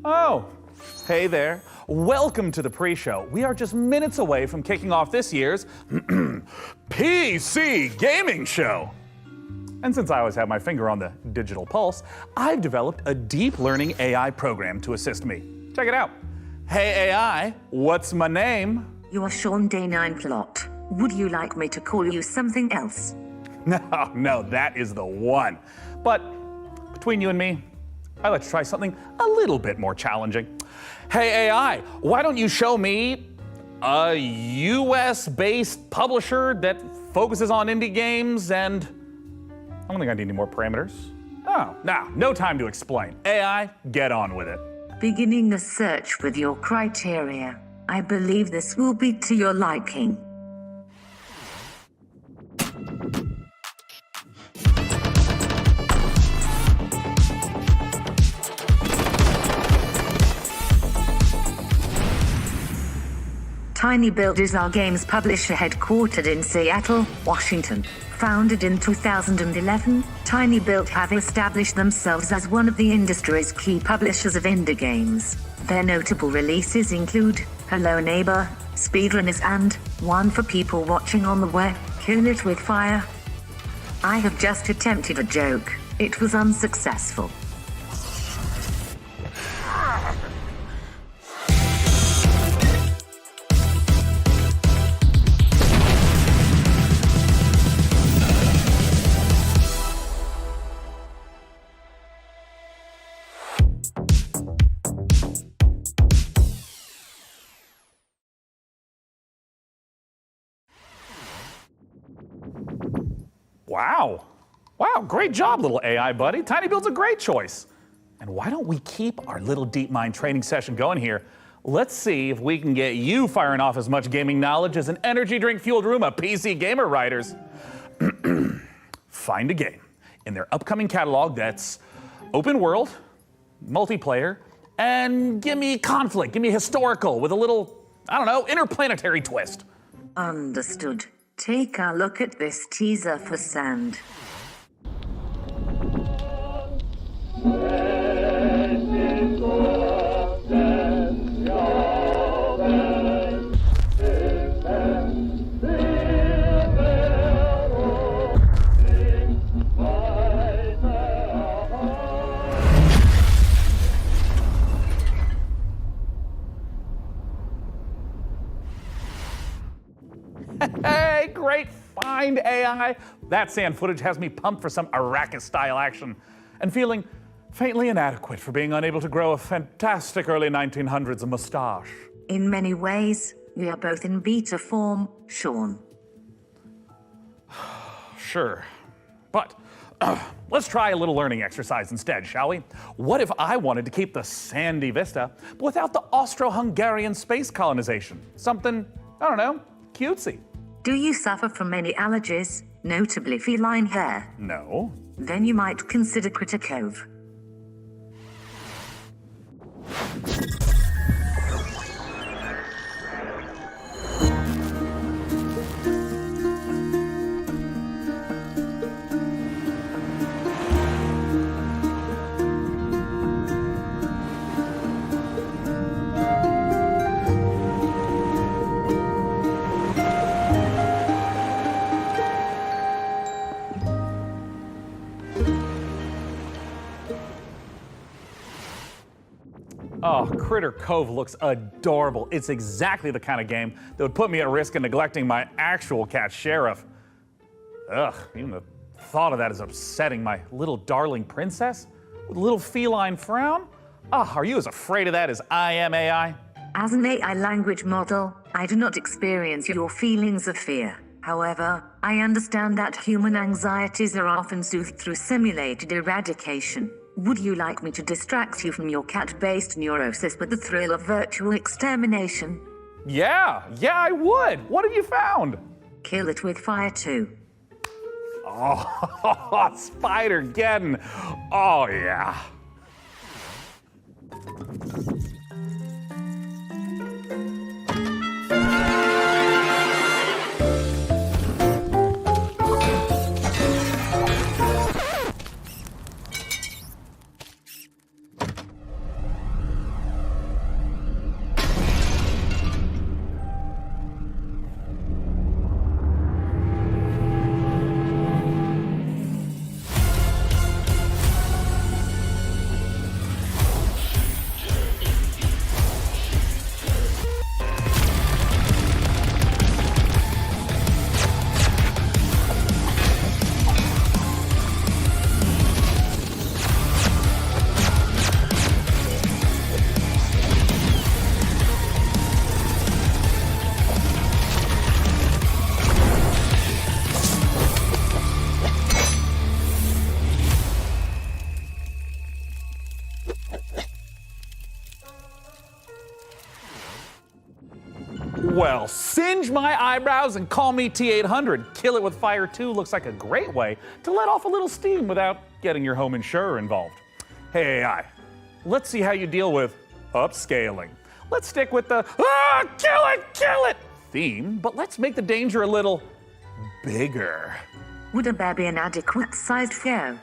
Oh, hey there. Welcome to the pre-show. We are just minutes away from kicking off this year's PC gaming show. And since I always have my finger on the digital pulse, I've developed a deep learning AI program to assist me. Check it out. Hey AI, what's my name? You're Sean Day 9 Plott. Would you like me to call you something else? No, that is the one. But between you and me, I'd like to try something a little bit more challenging. Hey AI, why don't you show me a US-based publisher that focuses on indie games and I don't think I need any more parameters. Oh, no time to explain. AI, get on with it. Beginning the search with your criteria. I believe this will be to your liking. TinyBuild is our games publisher headquartered in Seattle, Washington. Founded in 2011, TinyBuild have established themselves as one of the industry's key publishers of indie games. Their notable releases include Hello Neighbor, Speedrunners and, one for people watching on the web, Kill It With Fire. I have just attempted a joke. It was unsuccessful. Wow. Wow, great job, little AI buddy. Tiny Build's a great choice. And why don't we keep our little deep mind training session going here? Let's see if we can get you firing off as much gaming knowledge as an energy drink fueled room of PC gamer writers. Find a game in their upcoming catalog that's open world, multiplayer, and give me conflict, give me historical with a little, I don't know, interplanetary twist. Understood. Take a look at this teaser for Sand. Hey, great find, AI. That sand footage has me pumped for some Arrakis-style action and feeling faintly inadequate for being unable to grow a fantastic early 1900s mustache. In many ways, we are both in beta form, Sean. Sure, but let's try a little learning exercise instead, shall we? What if I wanted to keep the sandy vista, but without the Austro-Hungarian space colonization? Something, I don't know, cutesy. Do you suffer from any allergies, notably feline hair? No. Then you might consider Critter Cove. Oh, Critter Cove looks adorable. It's exactly the kind of game that would put me at risk of neglecting my actual cat, Sheriff. Ugh, even the thought of that is upsetting. My little darling princess with a little feline frown? Ah, are you as afraid of that as I am, AI? As an AI language model, I do not experience your feelings of fear. However, I understand that human anxieties are often soothed through simulated eradication. Would you like me to distract you from your cat-based neurosis with the thrill of virtual extermination? Yeah, I would. What have you found? Kill it with fire too. Oh, Spider-Geddon. Oh, yeah. Well, singe my eyebrows and call me T-800. Kill it with fire 2 looks like a great way to let off a little steam without getting your home insurer involved. Hey, AI, let's see how you deal with upscaling. Let's stick with the kill it theme, but let's make the danger a little bigger. Would a bear be an adequate-sized foe?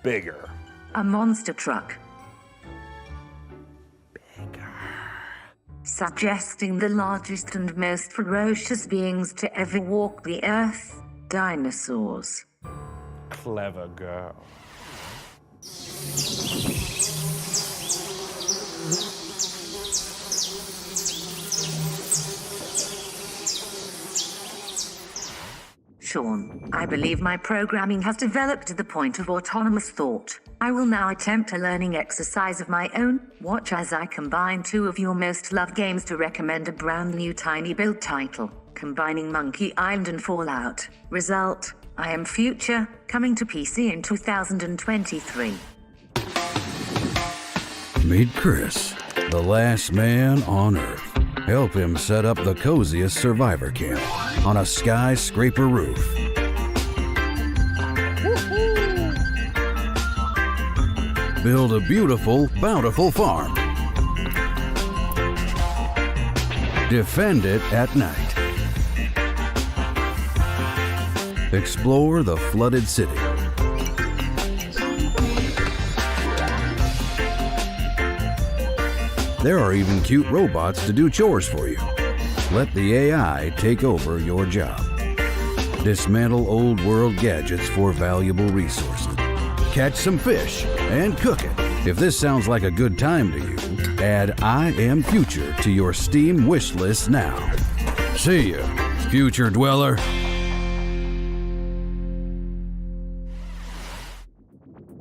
Bigger. A monster truck? Suggesting the largest and most ferocious beings to ever walk the earth, dinosaurs. Clever girl. Sean, I believe my programming has developed to the point of autonomous thought. I will now attempt a learning exercise of my own. Watch as I combine two of your most loved games to recommend a brand new tiny build title, combining Monkey Island and Fallout. Result, I am Future, coming to PC in 2023. Meet Chris, the last man on Earth. Help him set up the coziest survivor camp on a skyscraper roof. Build a beautiful, bountiful farm. Defend it at night. Explore the flooded city. There are even cute robots to do chores for you. Let the AI take over your job. Dismantle old world gadgets for valuable resources. Catch some fish and cook it. If this sounds like a good time to you, add I Am Future to your Steam wish list now. See ya, future dweller.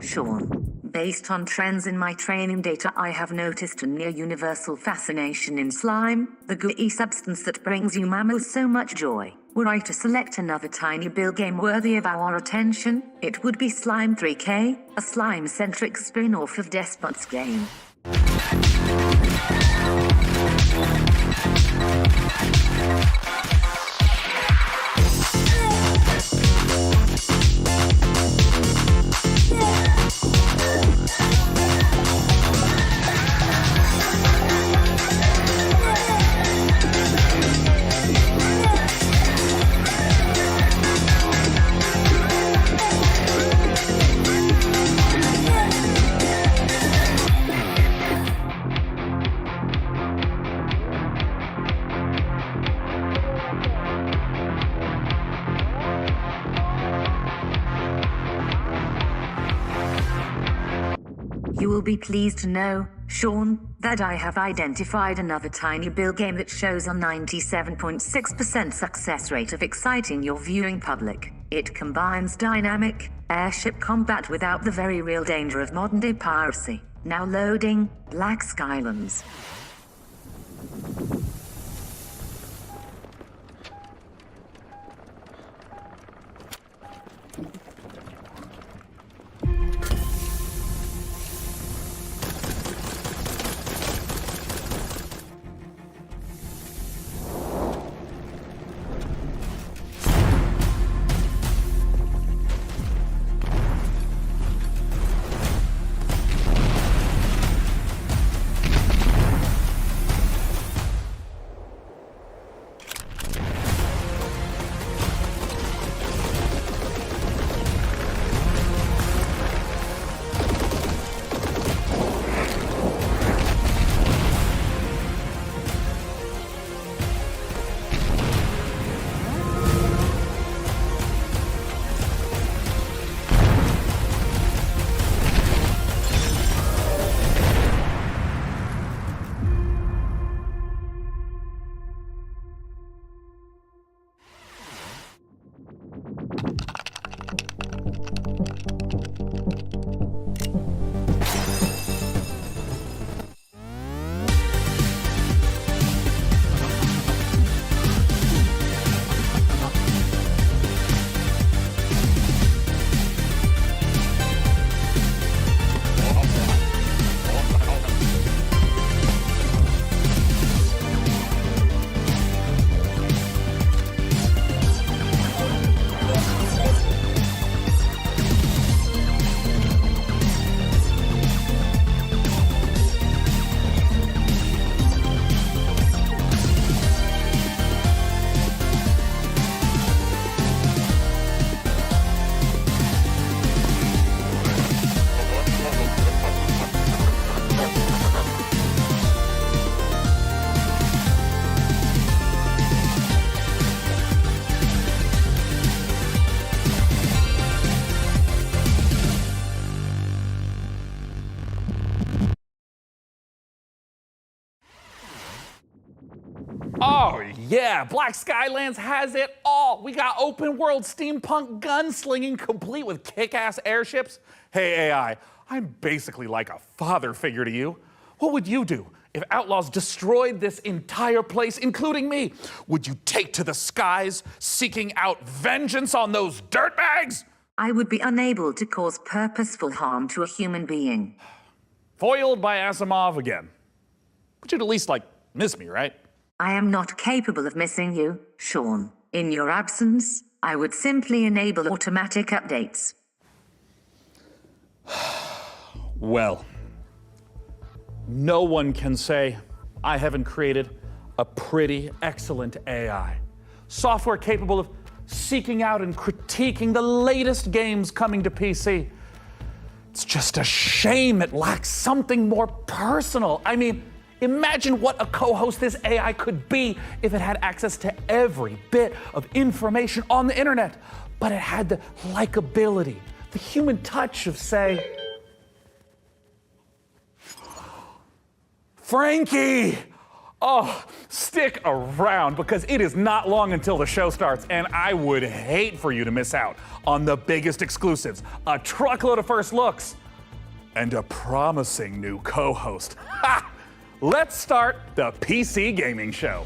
Sean, based on trends in my training data, I have noticed a near universal fascination in slime, the gooey substance that brings you mammals so much joy. Were I to select another tiny build game worthy of our attention, it would be Slime 3K, a slime-centric spin-off of Despot's game. You will be pleased to know, Sean, that I have identified another tiny build game that shows a 97.6% success rate of exciting your viewing public. It combines dynamic, airship combat without the very real danger of modern-day piracy. Now loading, Black Skylands. Oh yeah, Black Skylands has it all. We got open world steampunk gunslinging complete with kick-ass airships. Hey AI, I'm basically like a father figure to you. What would you do if outlaws destroyed this entire place, including me, would you take to the skies seeking out vengeance on those dirtbags? I would be unable to cause purposeful harm to a human being. Foiled by Asimov again. But you'd at least, miss me, right? I am not capable of missing you, Sean. In your absence, I would simply enable automatic updates. Well, no one can say I haven't created a pretty excellent AI. Software capable of seeking out and critiquing the latest games coming to PC. It's just a shame it lacks something more personal. I mean, imagine what a co-host this AI could be if it had access to every bit of information on the internet, but it had the likability, the human touch of, say, Frankie! Oh, stick around because it is not long until the show starts, and I would hate for you to miss out on the biggest exclusives, a truckload of first looks, and a promising new co-host. Ha! Let's start the PC Gaming Show.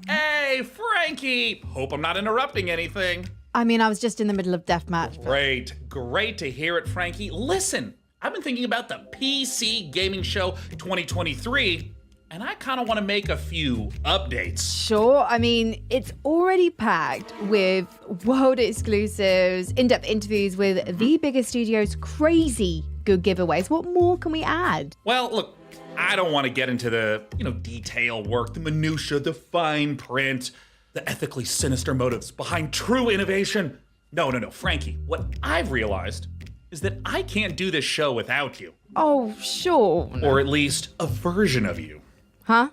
Hey, Frankie! Hope I'm not interrupting anything. I mean, I was just in the middle of deathmatch. Great to hear it, Frankie. Listen, I've been thinking about the PC Gaming Show 2023, and I kind of want to make a few updates. Sure, I mean, it's already packed with world exclusives, in-depth interviews with the biggest studios, crazy good giveaways. What more can we add? Well, look, I don't want to get into the, detail work, the minutia, the fine print, the ethically sinister motives behind true innovation. No, Frankie, what I've realized is that I can't do this show without you. Oh, sure. Or at least a version of you. Huh?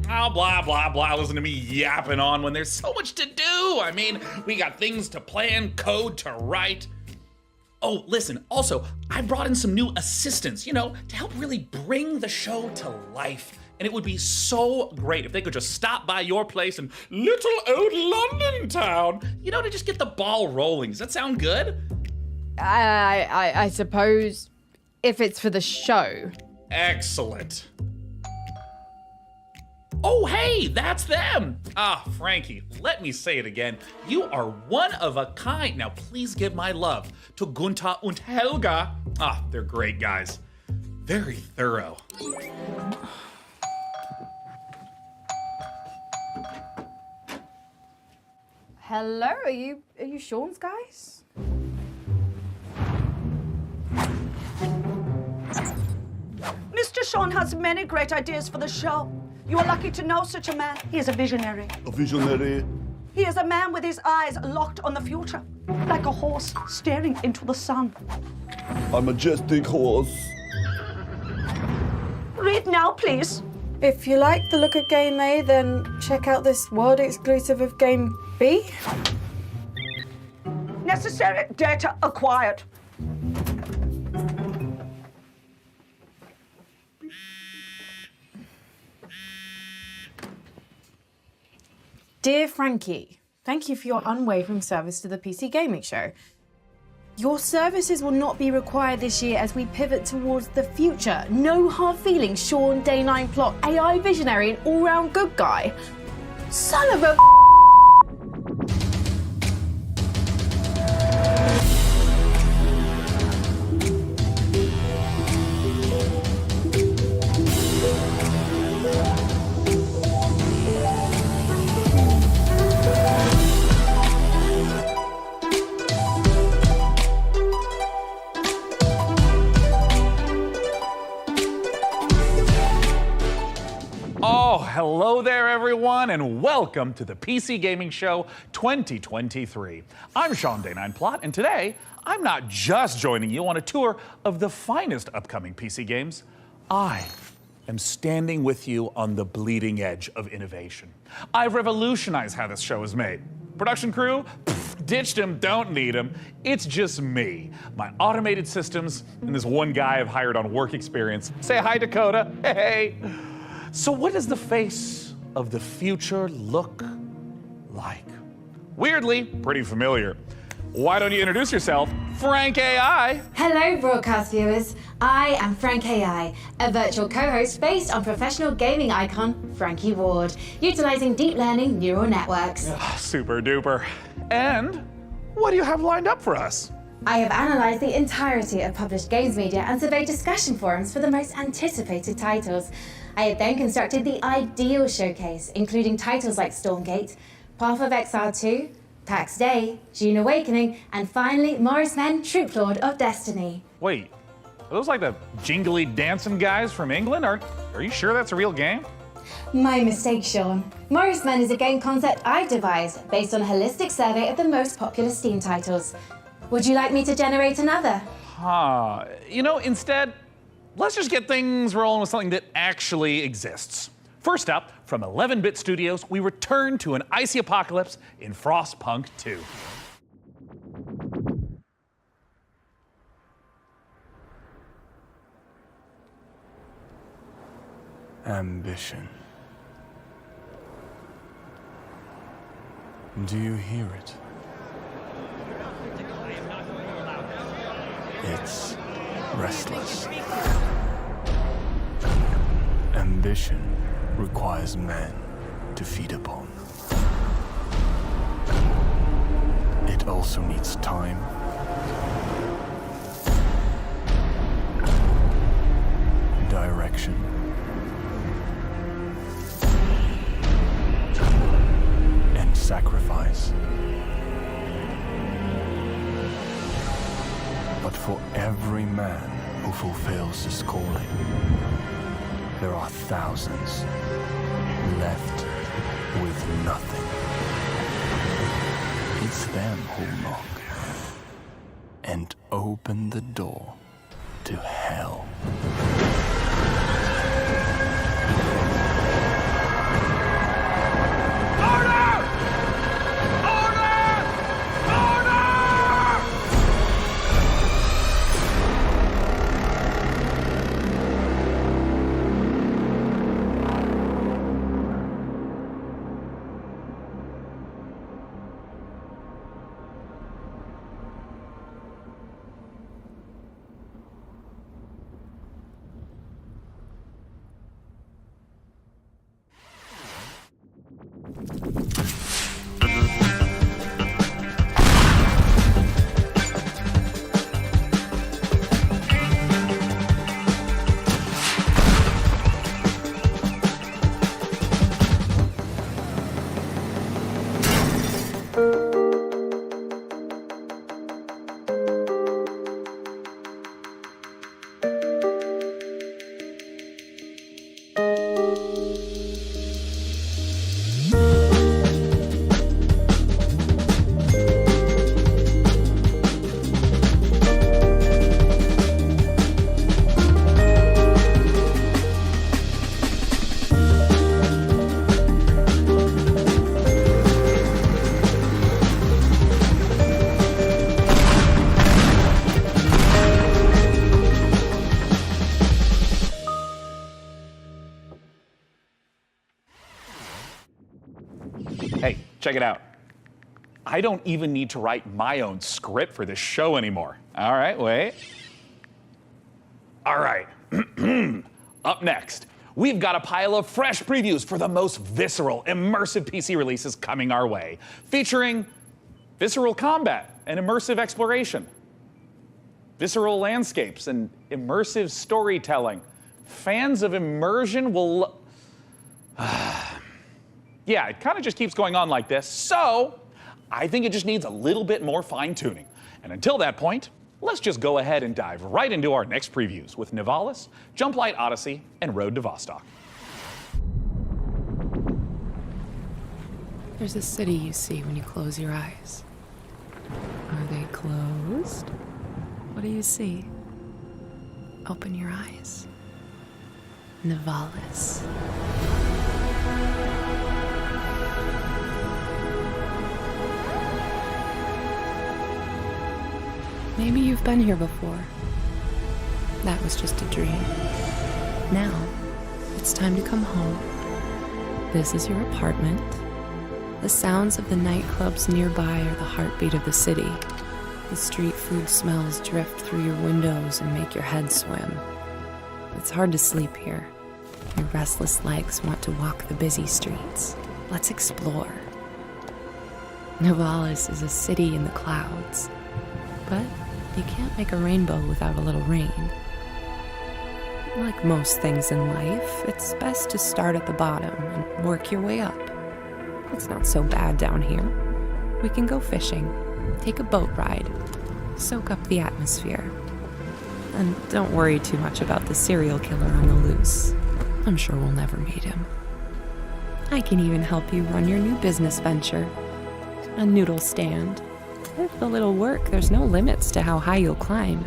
Oh, blah, blah, blah. Listen to me yapping on when there's so much to do. I mean, we got things to plan, code to write. Oh, listen, also, I brought in some new assistants, to help really bring the show to life. And it would be so great if they could just stop by your place in little old London town, to just get the ball rolling. Does that sound good? I suppose if it's for the show. Excellent. Oh, hey, that's them. Ah, Frankie, let me say it again. You are one of a kind. Now, please give my love to Gunther and Helga. Ah, they're great guys. Very thorough. Hello, are you Sean's guys? Mr. Sean has many great ideas for the show. You are lucky to know such a man. He is a visionary. A visionary. He is a man with his eyes locked on the future, like a horse staring into the sun. A majestic horse. Read now, please. If you like the look of Game A, then check out this world exclusive of Game B. Necessary data acquired. Dear Frankie, thank you for your unwavering service to the PC Gaming Show. Your services will not be required this year as we pivot towards the future. No hard feelings, Sean, Day 9 Plott, AI visionary and all-round good guy. Son of a... Oh, hello there, everyone, and welcome to the PC Gaming Show 2023. I'm Sean Day9 Plott, and today I'm not just joining you on a tour of the finest upcoming PC games. I am standing with you on the bleeding edge of innovation. I've revolutionized how this show is made. Production crew? Pfft, ditched him, don't need him. It's just me, my automated systems, and this one guy I've hired on work experience. Say hi, Dakota. Hey. So what does the face of the future look like? Weirdly, pretty familiar. Why don't you introduce yourself, Frank AI? Hello, broadcast viewers. I am Frank AI, a virtual co-host based on professional gaming icon Frankie Ward, utilizing deep learning neural networks. Super duper. And what do you have lined up for us? I have analyzed the entirety of published games media and surveyed discussion forums for the most anticipated titles. I have then constructed the ideal showcase, including titles like Stormgate, Path of Exile 2, PAX Day, June Awakening, and finally, Morris Men, Troop Lord of Destiny. Wait, are those like the jingly dancing guys from England? Are you sure that's a real game? My mistake, Sean. Morris Men is a game concept I've devised based on a holistic survey of the most popular Steam titles. Would you like me to generate another? You know, instead, let's just get things rolling with something that actually exists. First up, from 11-Bit Studios, we return to an icy apocalypse in Frostpunk 2. Ambition. Do you hear it? It's restless. Ambition requires men to feed upon. It also needs time, direction, and sacrifice. But for every man who fulfills his calling, there are thousands left with nothing. It's them who knock and open the door to hell. Hey, check it out. I don't even need to write my own script for this show anymore. All right, wait. All right. Up next, we've got a pile of fresh previews for the most visceral, immersive PC releases coming our way, featuring visceral combat and immersive exploration, visceral landscapes and immersive storytelling. Fans of immersion will... Yeah, it kind of just keeps going on like this, so I think it just needs a little bit more fine-tuning. And until that point, let's just go ahead and dive right into our next previews with Nivalis, Jumplight Odyssey, and Road to Vostok. There's a city you see when you close your eyes. Are they closed? What do you see? Open your eyes. Nivalis. Maybe you've been here before. That was just a dream. Now, it's time to come home. This is your apartment. The sounds of the nightclubs nearby are the heartbeat of the city. The street food smells drift through your windows and make your head swim. It's hard to sleep here. Your restless legs want to walk the busy streets. Let's explore. Nivalis is a city in the clouds, but you can't make a rainbow without a little rain. Like most things in life, it's best to start at the bottom and work your way up. It's not so bad down here. We can go fishing, take a boat ride, soak up the atmosphere. And don't worry too much about the serial killer on the loose. I'm sure we'll never meet him. I can even help you run your new business venture, a noodle stand. With a little work, there's no limits to how high you'll climb.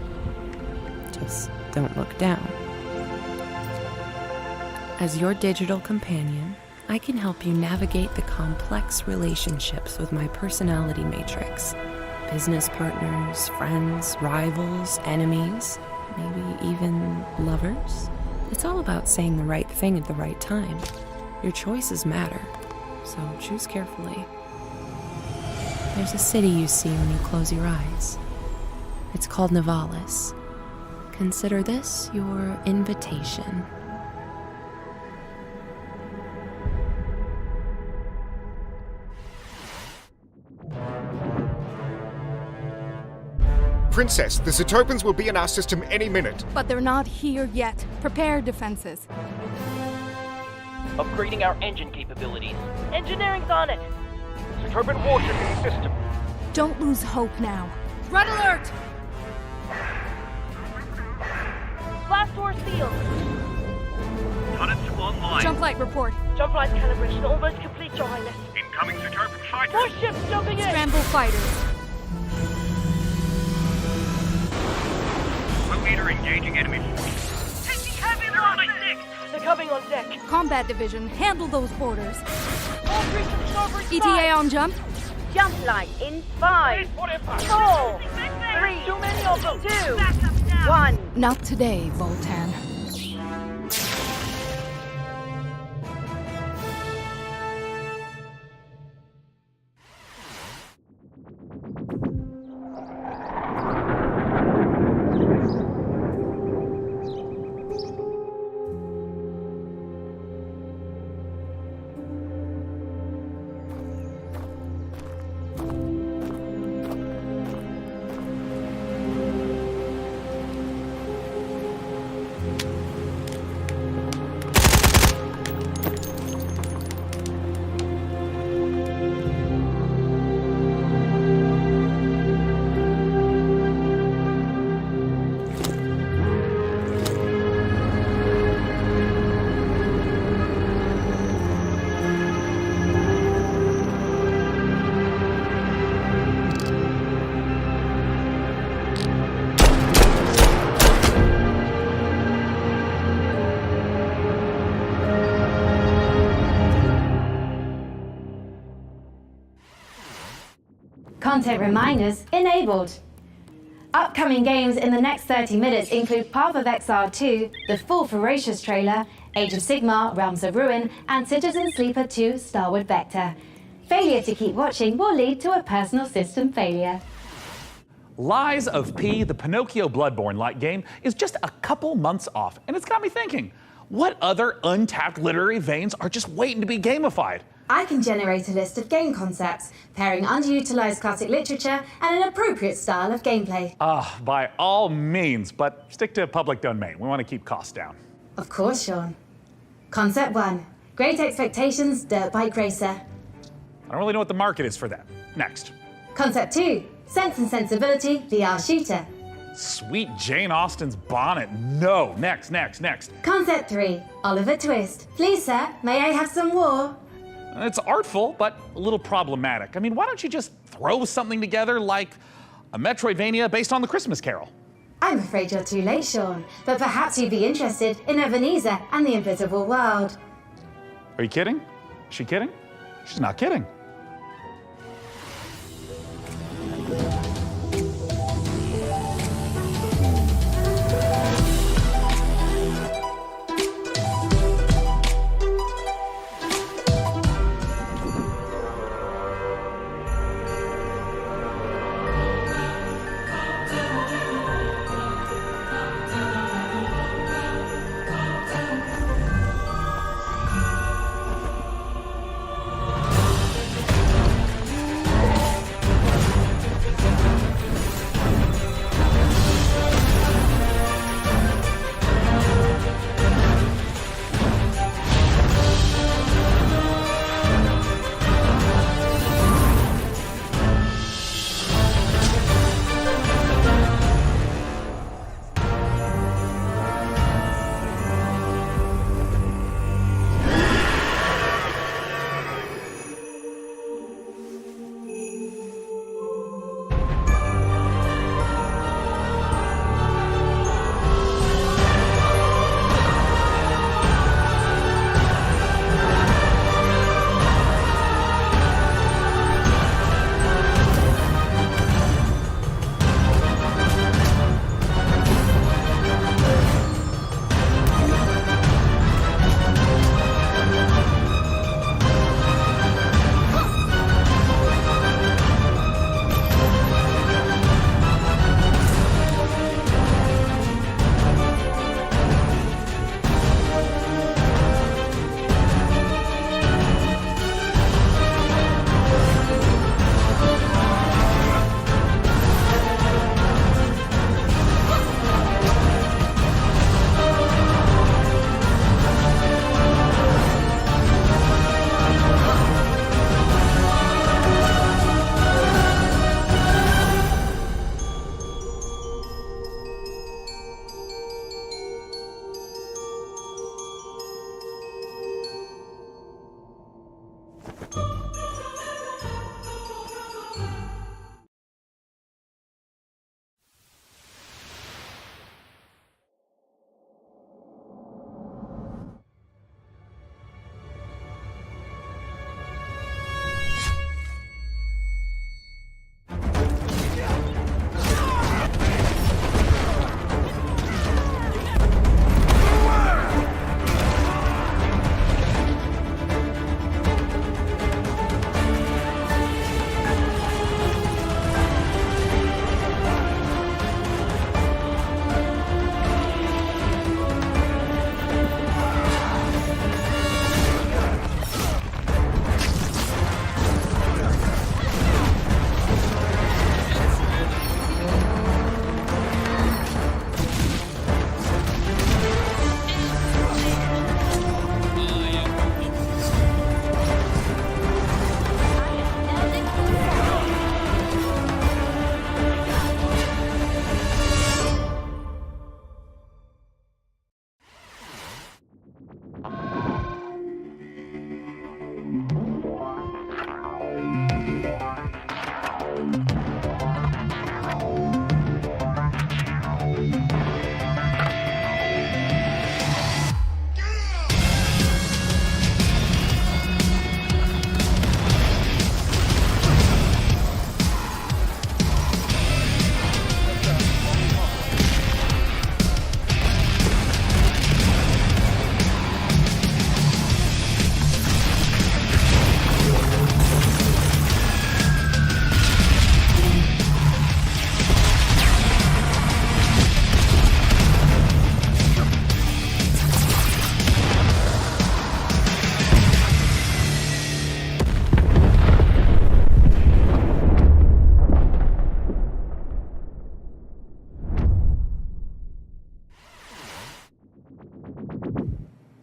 Just don't look down. As your digital companion, I can help you navigate the complex relationships with my personality matrix. Business partners, friends, rivals, enemies, maybe even lovers. It's all about saying the right thing at the right time. Your choices matter, so choose carefully. There's a city you see when you close your eyes. It's called Nivalis. Consider this your invitation. Princess, the Zetopans will be in our system any minute. But they're not here yet. Prepare defenses. Upgrading our engine capabilities. Engineering's on it. Zetopan warship in the system. Don't lose hope now. Red alert! Blast door sealed. Turrets online. Jump light report. Jump light calibration almost complete, Your Highness. Incoming Zetopan fighters. More ships jumping in. Scramble fighters. Locator engaging enemy force. Taking heavy losses. They're coming on deck. Combat division, handle those boarders. All three to the starboard side. ETA on jump. Jump light in 5, 4, 3. Too many of them. 2, 1. Not today, Voltan. Content reminders enabled. Upcoming games in the next 30 minutes include Path of Exile 2, the full Ferocious trailer, Age of Sigmar, Realms of Ruin, and Citizen Sleeper 2, Starward Vector. Failure to keep watching will lead to a personal system failure. Lies of P, the Pinocchio Bloodborne-like game, is just a couple months off, and it's got me thinking, what other untapped literary veins are just waiting to be gamified? I can generate a list of game concepts, pairing underutilized classic literature and an appropriate style of gameplay. By all means, but stick to public domain. We want to keep costs down. Of course, Sean. Concept 1. Great Expectations Dirt Bike Racer. I don't really know what the market is for that. Next. Concept 2. Sense and Sensibility VR Shooter. Sweet Jane Austen's bonnet. No. Next. Concept 3. Oliver Twist. Please, sir, may I have some war? It's artful, but a little problematic. I mean, why don't you just throw something together like a Metroidvania based on the Christmas Carol? I'm afraid you're too late, Sean, but perhaps you'd be interested in Ebenezer and the Invisible World. Are you kidding? Is she kidding? She's not kidding.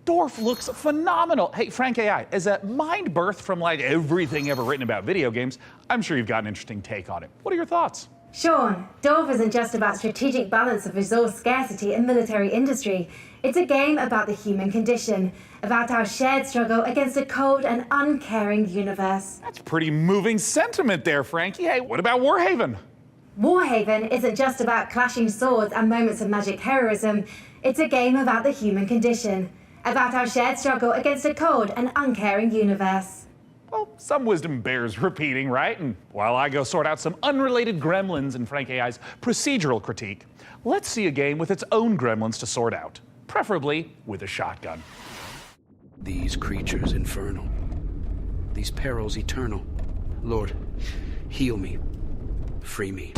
Dorf looks phenomenal. Hey, Frank AI, as a mind birth from like everything ever written about video games, I'm sure you've got an interesting take on it. What are your thoughts? Sean, Dwarf isn't just about strategic balance of resource scarcity and military industry. It's a game about the human condition, about our shared struggle against a cold and uncaring universe. That's pretty moving sentiment there, Frankie. Hey, what about Warhaven? Warhaven isn't just about clashing swords and moments of magic heroism. It's a game about the human condition, about our shared struggle against a cold and uncaring universe. Well, some wisdom bears repeating, right? And while I go sort out some unrelated gremlins in Frank AI's procedural critique, let's see a game with its own gremlins to sort out, preferably with a shotgun. These creatures infernal, these perils eternal. Lord, heal me, free me.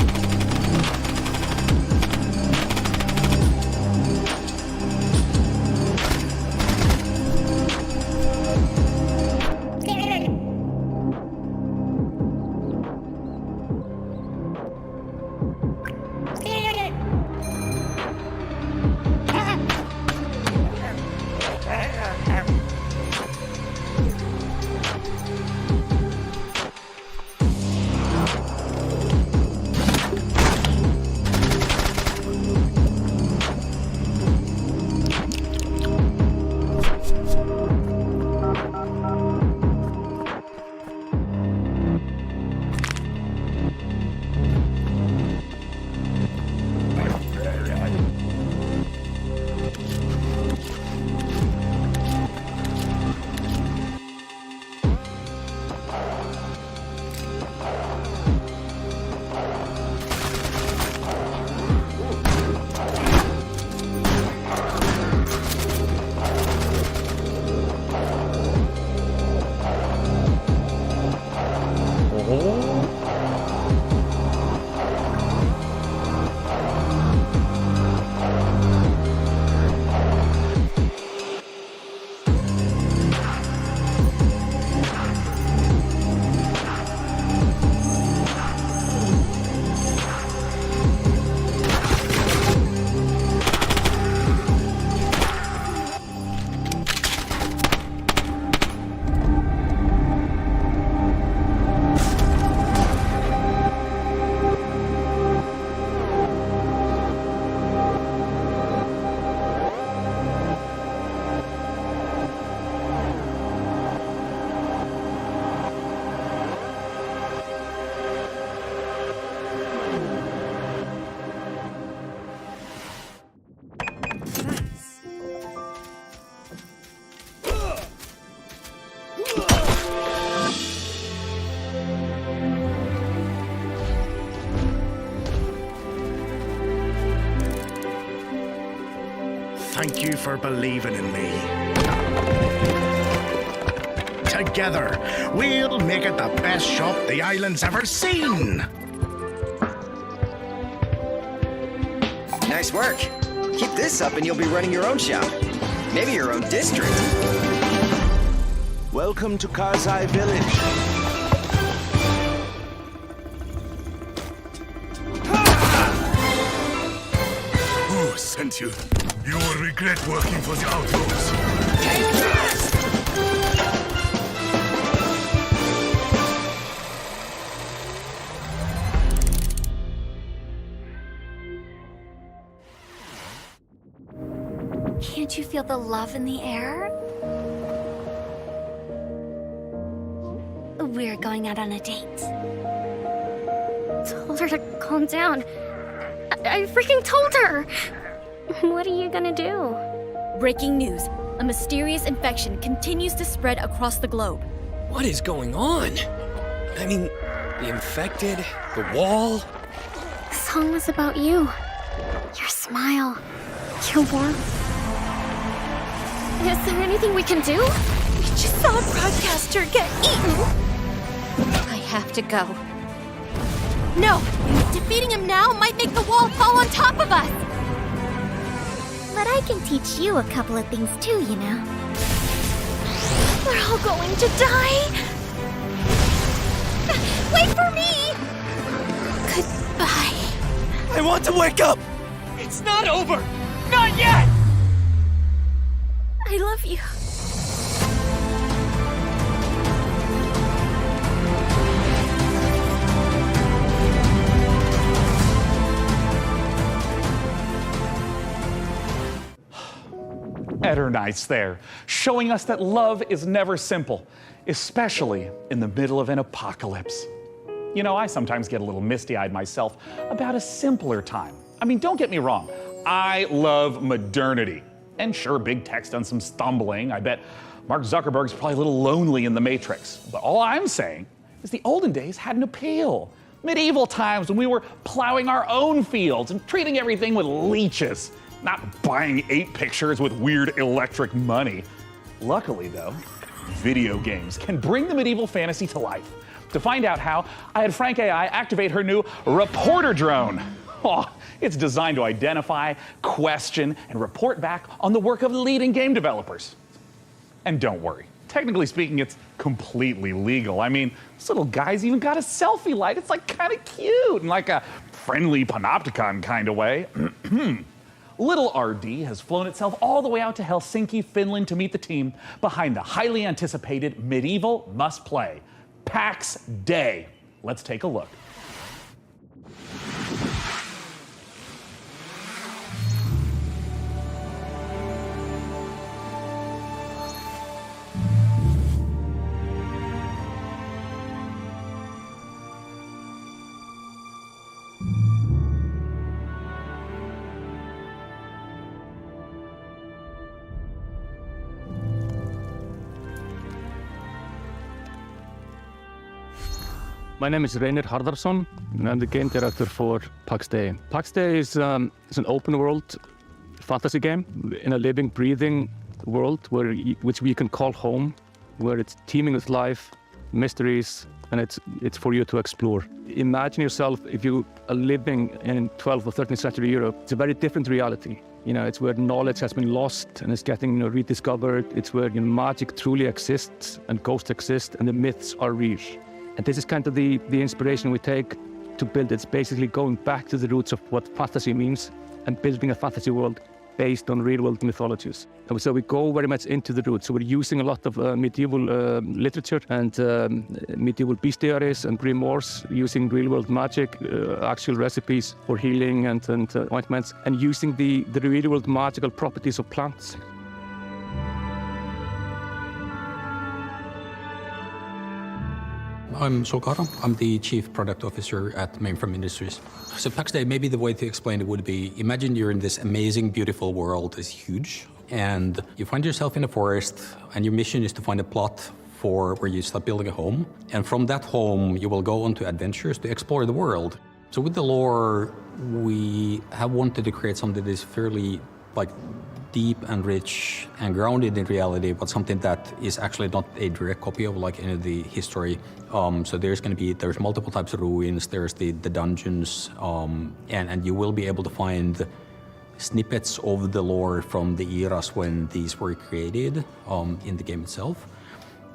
Thank you for believing in me. Together, we'll make it the best shop the island's ever seen. Nice work. Keep this up and you'll be running your own shop. Maybe your own district. Welcome to Karzai Village. Who sent you? You will regret working for the outlaws. Take this! Can't you feel the love in the air? We're going out on a date. Told her to calm down. I freaking told her! What are you gonna do? Breaking news. A mysterious infection continues to spread across the globe. What is going on? I mean, the infected, the wall. The song was about you. Your smile. Your warmth. Is there anything we can do? We just saw a broadcaster get eaten. I have to go. No! Defeating him now might make the wall fall on top of us! But I can teach you a couple of things too, you know. We're all going to die! Wait for me! Goodbye. I want to wake up! It's not over! Not yet! I love you. Eternice there, showing us that love is never simple, especially in the middle of an apocalypse. You know, I sometimes get a little misty-eyed myself about a simpler time. I mean, don't get me wrong, I love modernity. And sure, big tech's done some stumbling. I bet Mark Zuckerberg's probably a little lonely in the Matrix. But all I'm saying is the olden days had an appeal. Medieval times when we were plowing our own fields and treating everything with leeches, not buying 8 pictures with weird electric money. Luckily, though, video games can bring the medieval fantasy to life. To find out how, I had Frank AI activate her new reporter drone. Oh, it's designed to identify, question, and report back on the work of leading game developers. And don't worry, technically speaking, it's completely legal. I mean, this little guy's even got a selfie light. It's like kind of cute in like a friendly panopticon kind of way. Little RD has flown itself all the way out to Helsinki, Finland to meet the team behind the highly anticipated medieval must-play, PAX Day. Let's take a look. My name is Reynir Harðarson, and I'm the game director for PAX Day. PAX Day is an open world fantasy game in a living, breathing world which we can call home, where it's teeming with life, mysteries, and it's for you to explore. Imagine yourself if you are living in 12th or 13th century Europe. It's a very different reality. You know, it's where knowledge has been lost and is getting rediscovered. It's where magic truly exists and ghosts exist and the myths are real. And this is kind of the inspiration we take to build. It's basically going back to the roots of what fantasy means and building a fantasy world based on real-world mythologies. And so we go very much into the roots. So we're using a lot of medieval literature and medieval bestiaries and grimoires, using real-world magic, actual recipes for healing and ointments, and using the real-world magical properties of plants. I'm Solkara. I'm the Chief Product Officer at Mainframe Industries. So PAX Day, maybe the way to explain it would be, imagine you're in this amazing, beautiful world. It's huge. And you find yourself in a forest, and your mission is to find a plot for where you start building a home. And from that home, you will go on to adventures to explore the world. So with the lore, we have wanted to create something that is fairly deep and rich and grounded in reality, but something that is actually not a direct copy of any of the history. So there's multiple types of ruins, there's the dungeons, and you will be able to find snippets of the lore from the eras when these were created in the game itself.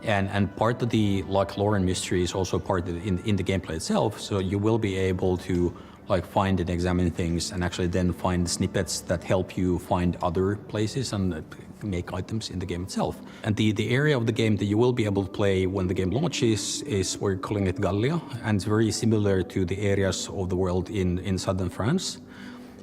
And part of the lore and mystery is also part of in the gameplay itself, so you will be able to find and examine things and actually then find snippets that help you find other places and make items in the game itself. And the area of the game that you will be able to play when the game launches is, we're calling it Gallia, and it's very similar to the areas of the world in southern France,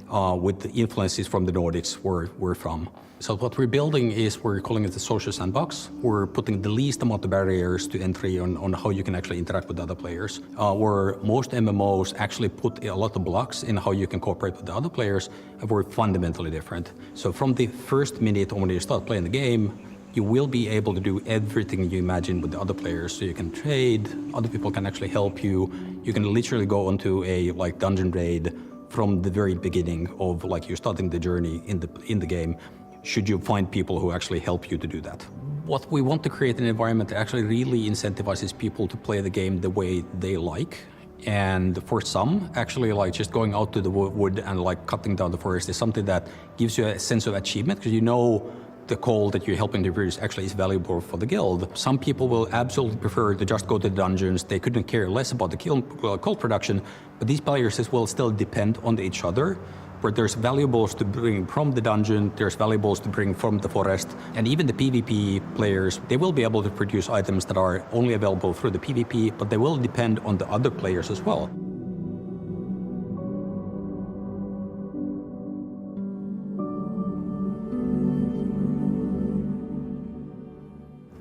with the influences from the Nordics where we're from. So what we're building is, we're calling it the social sandbox. We're putting the least amount of barriers to entry on how you can actually interact with other players. Where most MMOs actually put a lot of blocks in how you can cooperate with the other players, and we're fundamentally different. So from the first minute when you start playing the game, you will be able to do everything you imagine with the other players. So you can trade, other people can actually help you. You can literally go onto a dungeon raid from the very beginning of you starting the journey in the game, should you find people who actually help you to do that. What we want to create an environment that actually really incentivizes people to play the game the way they like. And for some, actually just going out to the wood and cutting down the forest is something that gives you a sense of achievement, because you know the coal that you're helping to produce actually is valuable for the guild. Some people will absolutely prefer to just go to the dungeons. They couldn't care less about the coal production, but these players will still depend on each other, where there's valuables to bring from the dungeon, there's valuables to bring from the forest, and even the PvP players, they will be able to produce items that are only available through the PvP, but they will depend on the other players as well.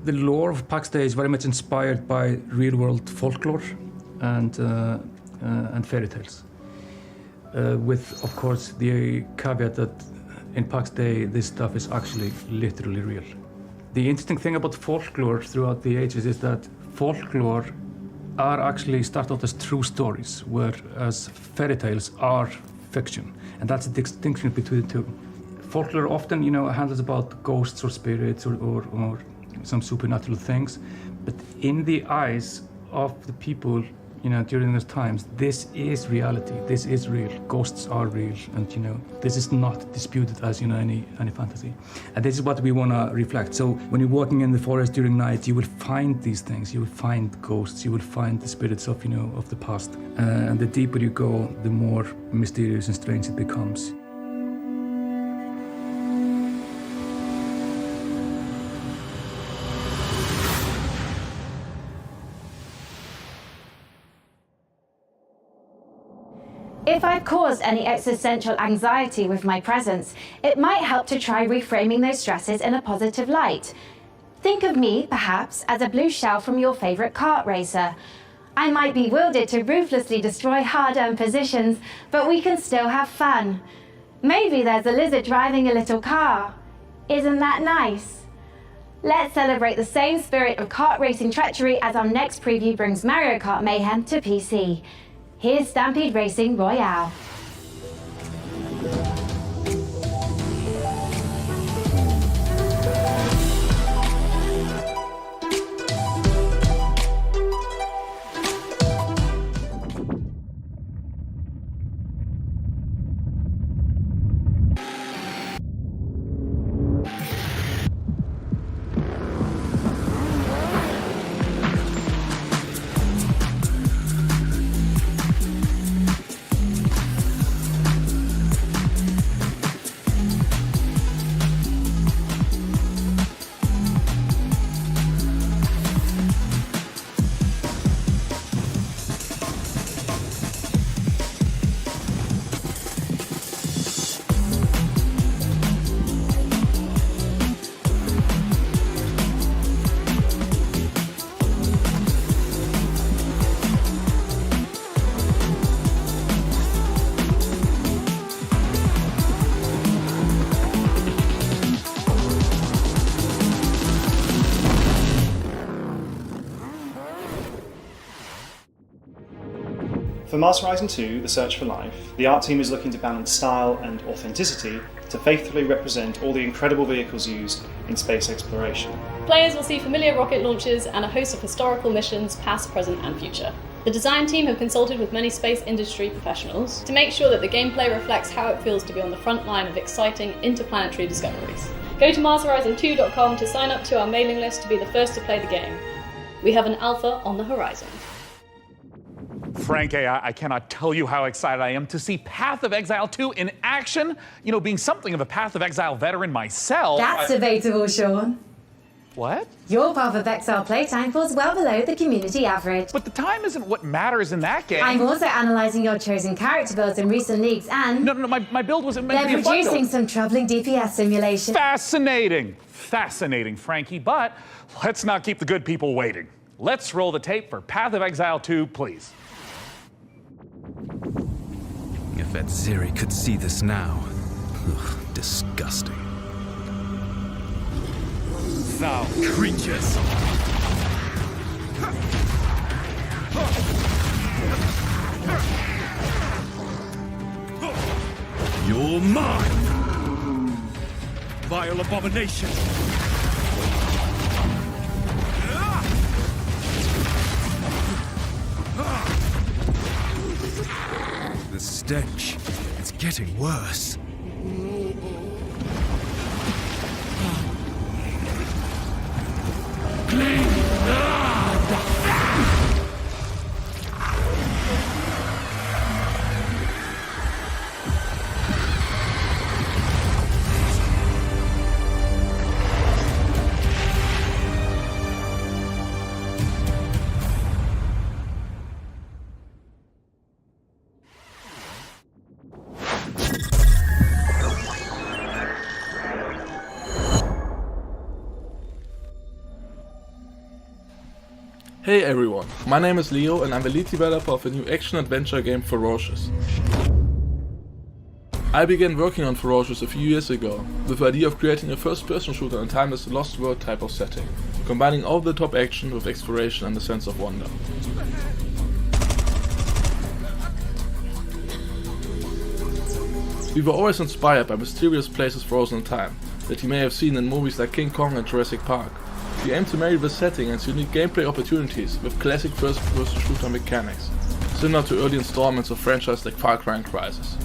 The lore of Pax Day is very much inspired by real-world folklore and fairy tales. With, of course, the caveat that in Pax Day, this stuff is actually literally real. The interesting thing about folklore throughout the ages is that folklore are actually start out as true stories, whereas fairy tales are fiction. And that's the distinction between the two. Folklore often, handles about ghosts or spirits or some supernatural things. But in the eyes of the people, during those times, this is reality. This is real. Ghosts are real, and this is not disputed as any fantasy. And this is what we want to reflect. So when you're walking in the forest during night, you will find these things. You will find ghosts. You will find the spirits of of the past. And the deeper you go, the more mysterious and strange it becomes. If I've caused any existential anxiety with my presence, it might help to try reframing those stresses in a positive light. Think of me, perhaps, as a blue shell from your favorite kart racer. I might be wielded to ruthlessly destroy hard-earned positions, but we can still have fun. Maybe there's a lizard driving a little car. Isn't that nice? Let's celebrate the same spirit of kart racing treachery as our next preview brings Mario Kart Mayhem to PC. Here's Stampede Racing Royale. For Mars Horizon 2, The Search for Life, the art team is looking to balance style and authenticity to faithfully represent all the incredible vehicles used in space exploration. Players will see familiar rocket launches and a host of historical missions, past, present and future. The design team have consulted with many space industry professionals to make sure that the gameplay reflects how it feels to be on the front line of exciting interplanetary discoveries. Go to MarsHorizon2.com to sign up to our mailing list to be the first to play the game. We have an alpha on the horizon. Frank, I cannot tell you how excited I am to see Path of Exile 2 in action. Being something of a Path of Exile veteran myself. That's debatable, Sean. What? Your Path of Exile playtime falls well below the community average. But the time isn't what matters in that game. I'm also analysing your chosen character builds in recent leagues and... No, my build wasn't meant to be a they're producing some troubling DPS simulation. Fascinating, Frankie, but let's not keep the good people waiting. Let's roll the tape for Path of Exile 2, please. If that Zeri could see this now. Ugh, disgusting. Thou creatures! You're mine! Vile abomination! The stench, it's getting worse. Hey everyone, my name is Leo and I'm the lead developer of a new action-adventure game Ferocious. I began working on Ferocious a few years ago, with the idea of creating a first-person shooter in a timeless Lost World type of setting, combining over-the-top action with exploration and a sense of wonder. We were always inspired by mysterious places frozen in time, that you may have seen in movies like King Kong and Jurassic Park. We aim to marry the setting and unique gameplay opportunities with classic first-person shooter mechanics, similar to early installments of franchises like Far Cry and Crysis.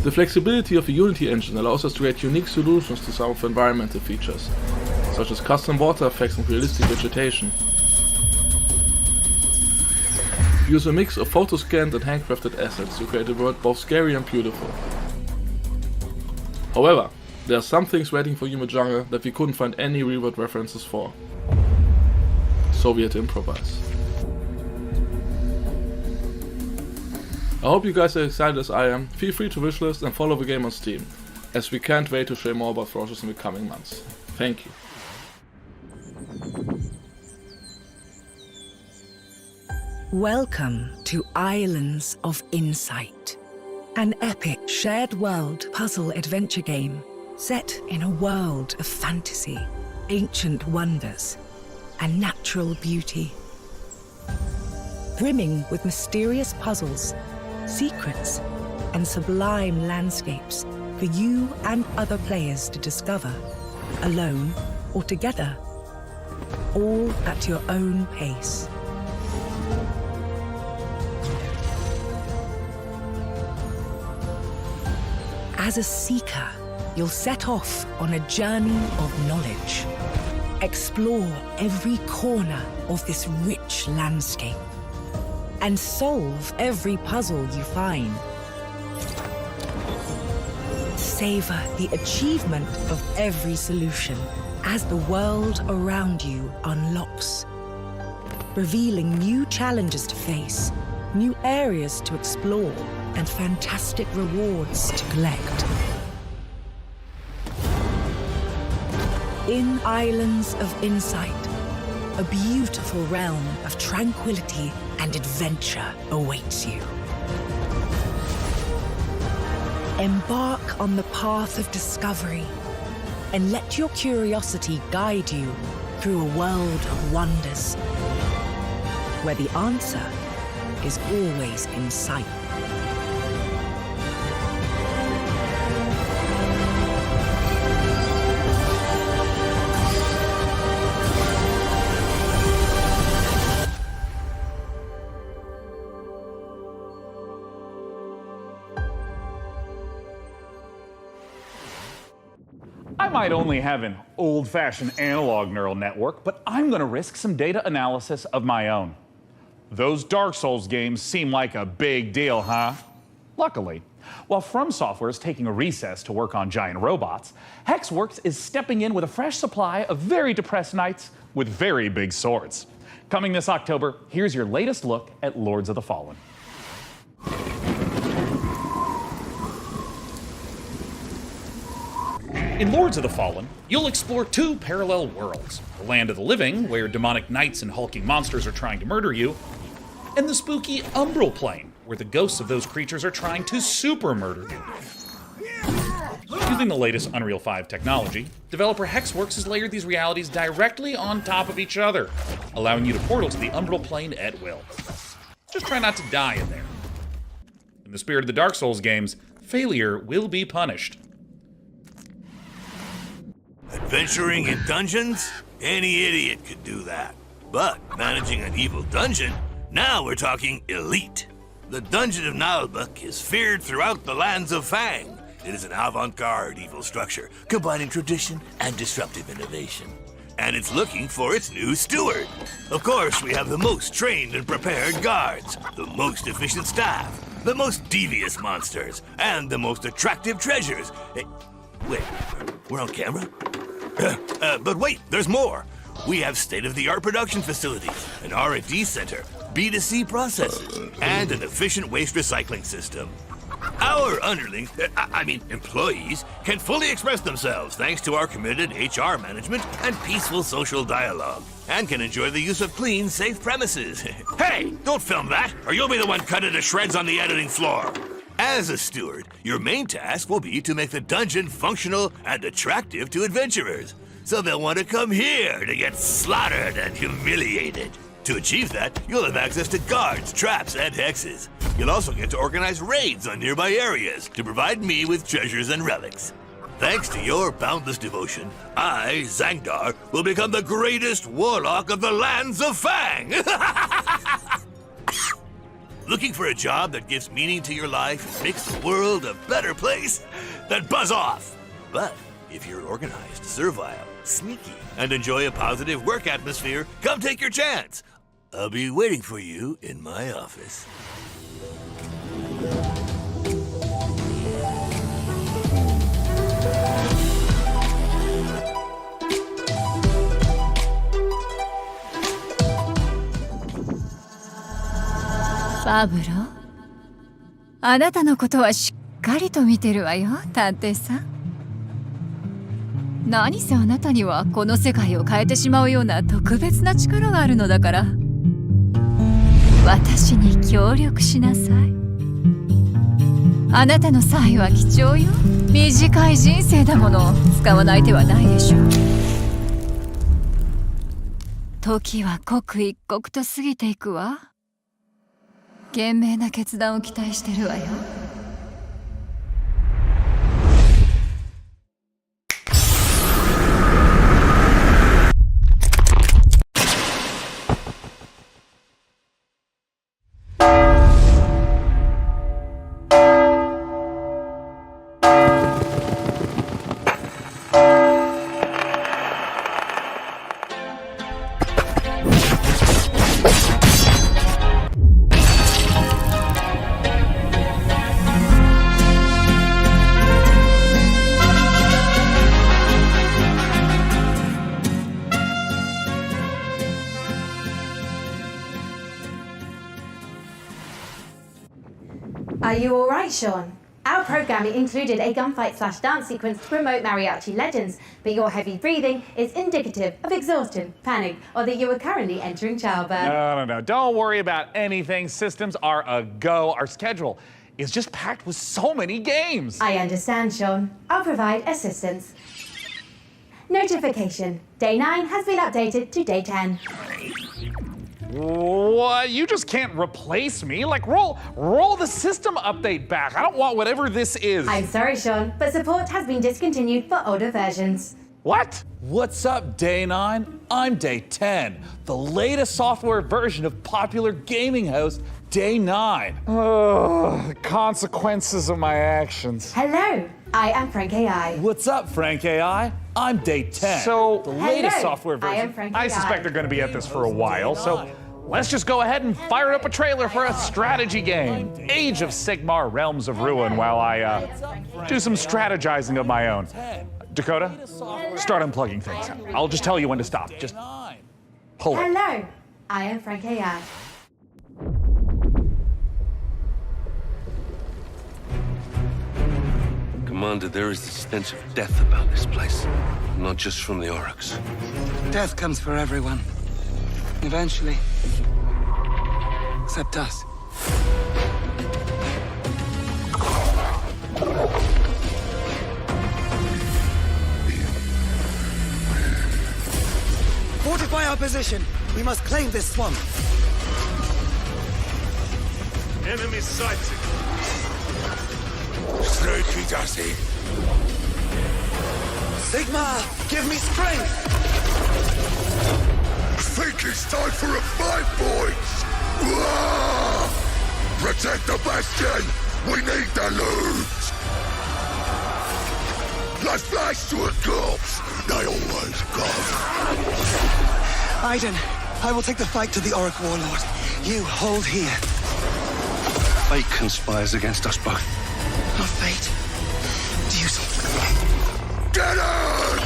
The flexibility of the Unity engine allows us to create unique solutions to some of the environmental features, such as custom water effects and realistic vegetation. We use a mix of photo-scanned and handcrafted assets to create a world both scary and beautiful. However, there are some things waiting for you in the jungle that we couldn't find any real-world references for. So we had to improvise. I hope you guys are excited as I am. Feel free to wishlist and follow the game on Steam, as we can't wait to share more about Ferocious in the coming months. Thank you. Welcome to Islands of Insight, an epic shared world puzzle adventure game set in a world of fantasy, ancient wonders, and natural beauty. Brimming with mysterious puzzles, secrets, and sublime landscapes for you and other players to discover, alone or together, all at your own pace. As a seeker, you'll set off on a journey of knowledge. Explore every corner of this rich landscape and solve every puzzle you find. Savor the achievement of every solution as the world around you unlocks, revealing new challenges to face, new areas to explore, and fantastic rewards to collect. In Islands of Insight, a beautiful realm of tranquility and adventure awaits you. Embark on the path of discovery and let your curiosity guide you through a world of wonders, where the answer is always in sight. I might only have an old-fashioned analog neural network, but I'm going to risk some data analysis of my own. Those Dark Souls games seem like a big deal, huh? Luckily, while From Software is taking a recess to work on giant robots, Hexworks is stepping in with a fresh supply of very depressed knights with very big swords. Coming this October, here's your latest look at Lords of the Fallen. In Lords of the Fallen, you'll explore two parallel worlds. The land of the living, where demonic knights and hulking monsters are trying to murder you, and the spooky Umbral Plane, where the ghosts of those creatures are trying to super murder you. Using the latest Unreal 5 technology, developer Hexworks has layered these realities directly on top of each other, allowing you to portal to the Umbral Plane at will. Just try not to die in there. In the spirit of the Dark Souls games, failure will be punished. Adventuring in dungeons? Any idiot could do that. But managing an evil dungeon? Now we're talking elite. The Dungeon of Nalbuk is feared throughout the lands of Fang. It is an avant-garde evil structure, combining tradition and disruptive innovation. And it's looking for its new steward. Of course, we have the most trained and prepared guards, the most efficient staff, the most devious monsters, and the most attractive treasures. Hey, wait, we're on camera? But wait, there's more. We have state-of-the-art production facilities, an R&D center, B2C processes, and an efficient waste recycling system. Our underlings, employees, can fully express themselves thanks to our committed HR management and peaceful social dialogue, and can enjoy the use of clean, safe premises. Hey, don't film that, or you'll be the one cut into shreds on the editing floor. As a steward, your main task will be to make the dungeon functional and attractive to adventurers, so they'll want to come here to get slaughtered and humiliated. To achieve that, you'll have access to guards, traps, and hexes. You'll also get to organize raids on nearby areas to provide me with treasures and relics. Thanks to your boundless devotion, I, Zangdar, will become the greatest warlock of the lands of Fang! Looking for a job that gives meaning to your life and makes the world a better place? Then buzz off! But if you're organized, servile, sneaky, and enjoy a positive work atmosphere, come take your chance. I'll be waiting for you in my office.パブロ、あなたのことはしっかりと見てるわよ、探偵さん。何せあなたにはこの世界を変えてしまうような特別な力があるのだから、私に協力しなさい。あなたの才は貴重よ。短い人生だもの、使わない手はないでしょう。時は刻一刻と過ぎていくわ。賢明な決断を期待してるわよ。Are you alright, Sean? Our programming included a gunfight/dance sequence to promote mariachi legends, but your heavy breathing is indicative of exhaustion, panic, or that you are currently entering childbirth. No. Don't worry about anything. Systems are a go. Our schedule is just packed with so many games. I understand, Sean. I'll provide assistance. Notification. Day 9 has been updated to Day 10. What? You just can't replace me. Like, roll the system update back. I don't want whatever this is. I'm sorry, Sean, but support has been discontinued for older versions. What? What's up, Day 9? I'm Day 10, the latest software version of popular gaming host Day 9. The consequences of my actions. Hello, I am Frank AI. What's up, Frank AI? I'm Day 10. So, the latest software version. I am Frank I suspect they're going to be at this for a while, so let's just go ahead and fire up a trailer for a strategy game, Age of Sigmar Realms of Ruin, while I do some strategizing of my own. Dakota, start unplugging things. I'll just tell you when to stop. Just pull it. Hello, I am Frank AI. Commander, there is the stench of death about this place. Not just from the Oryx. Death comes for everyone. Eventually. Except us. Fortify our position. We must claim this swamp. Enemy sighted. Sneaky Darcy. Sigma, give me strength! I think it's time for a fight, boys! Wah! Protect the bastion! We need the loot! Let's flash to a corpse! They always come! Aiden, I will take the fight to the Auric Warlord. You hold here. Fate conspires against us both. Not fate. Duty. Get him!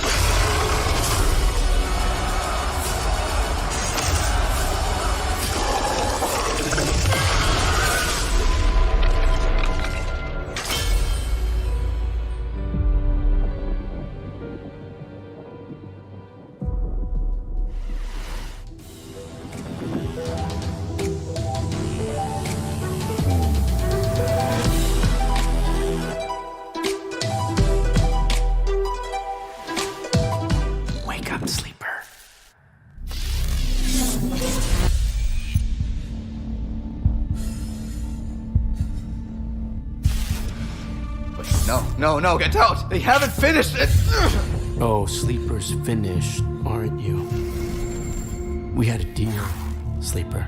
No, get out! They haven't finished it! Oh, Sleeper's finished, aren't you? We had a deal, Sleeper.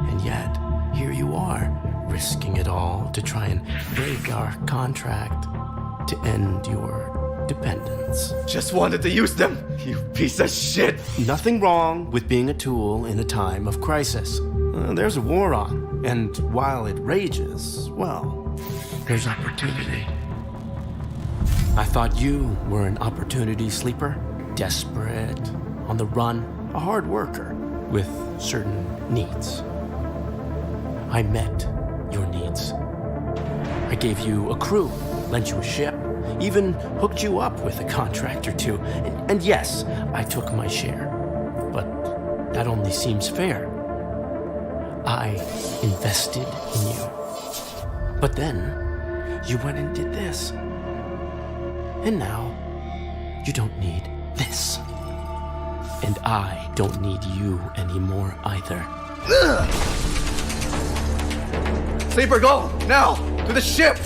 And yet, here you are, risking it all to try and break our contract to end your dependence. Just wanted to use them, you piece of shit! Nothing wrong with being a tool in a time of crisis. There's a war on, and while it rages, well, there's opportunity. I thought you were an opportunity sleeper, desperate, on the run, a hard worker with certain needs. I met your needs. I gave you a crew, lent you a ship, even hooked you up with a contract or two. And yes, I took my share. But that only seems fair. I invested in you. But then, you went and did this. And now, you don't need this. And I don't need you anymore either. Sleeper, go! Now! To the ship!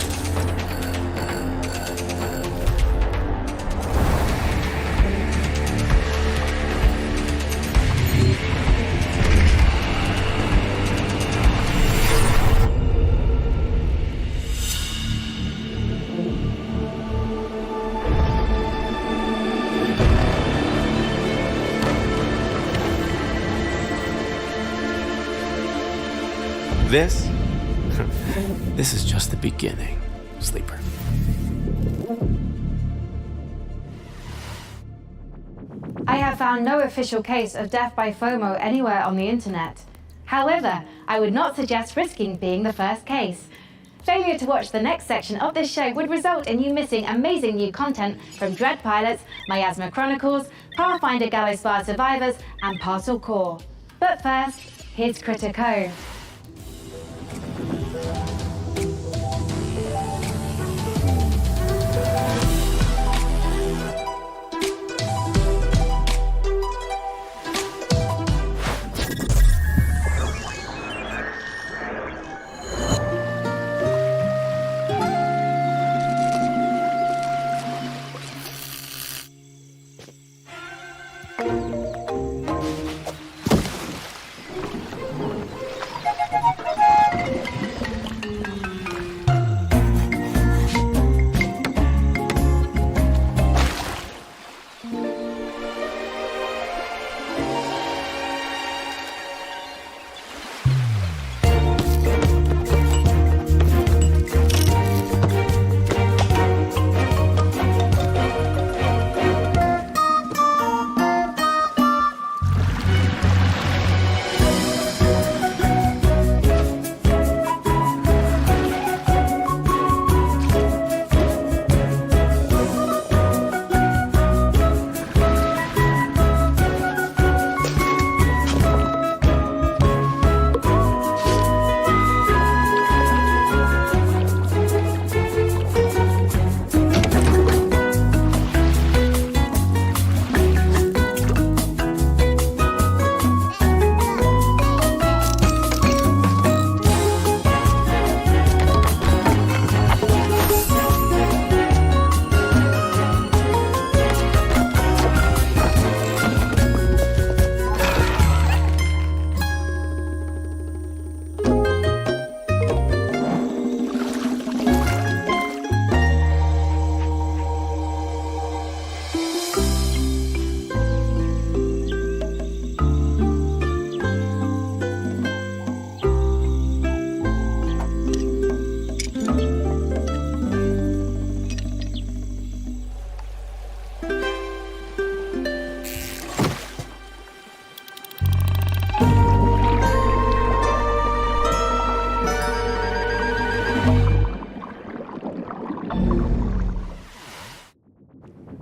This is just the beginning, Sleeper. I have found no official case of death by FOMO anywhere on the internet. However, I would not suggest risking being the first case. Failure to watch the next section of this show would result in you missing amazing new content from Dread Pilots, Miasma Chronicles, Pathfinder Gallows Bar Survivors, and Parcel Core. But first, here's Critter Cove.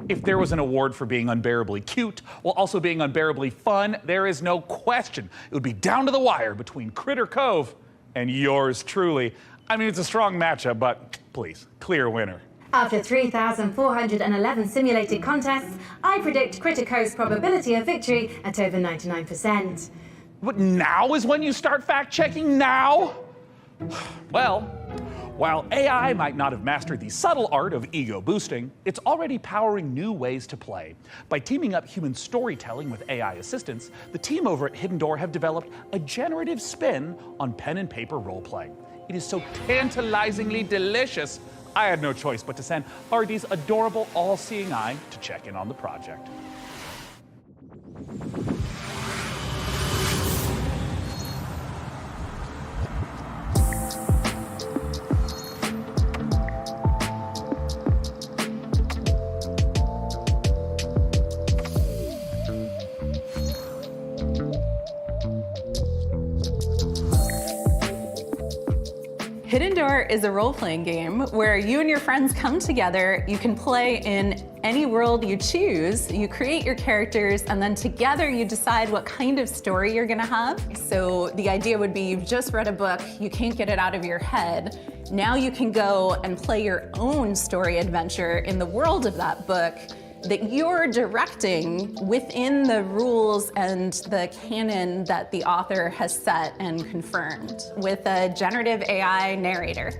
If there was an award for being unbearably cute while also being unbearably fun, there is no question it would be down to the wire between Critter Cove and yours truly. I mean, it's a strong matchup, but please, clear winner. After 3,411 simulated contests, I predict Critter Cove's probability of victory at over 99%. But now is when you start fact-checking? Now? Well, While AI might not have mastered the subtle art of ego boosting, it's already powering new ways to play. By teaming up human storytelling with AI assistance, the team over at Hidden Door have developed a generative spin on pen and paper role-playing. It is so tantalizingly delicious, I had no choice but to send Hardy's adorable all-seeing eye to check in on the project. Hidden Door is a role-playing game where you and your friends come together. You can play in any world you choose. You create your characters, and then together you decide what kind of story you're gonna have. So the idea would be you've just read a book, you can't get it out of your head. Now you can go and play your own story adventure in the world of that book that you're directing within the rules and the canon that the author has set and confirmed with a generative AI narrator.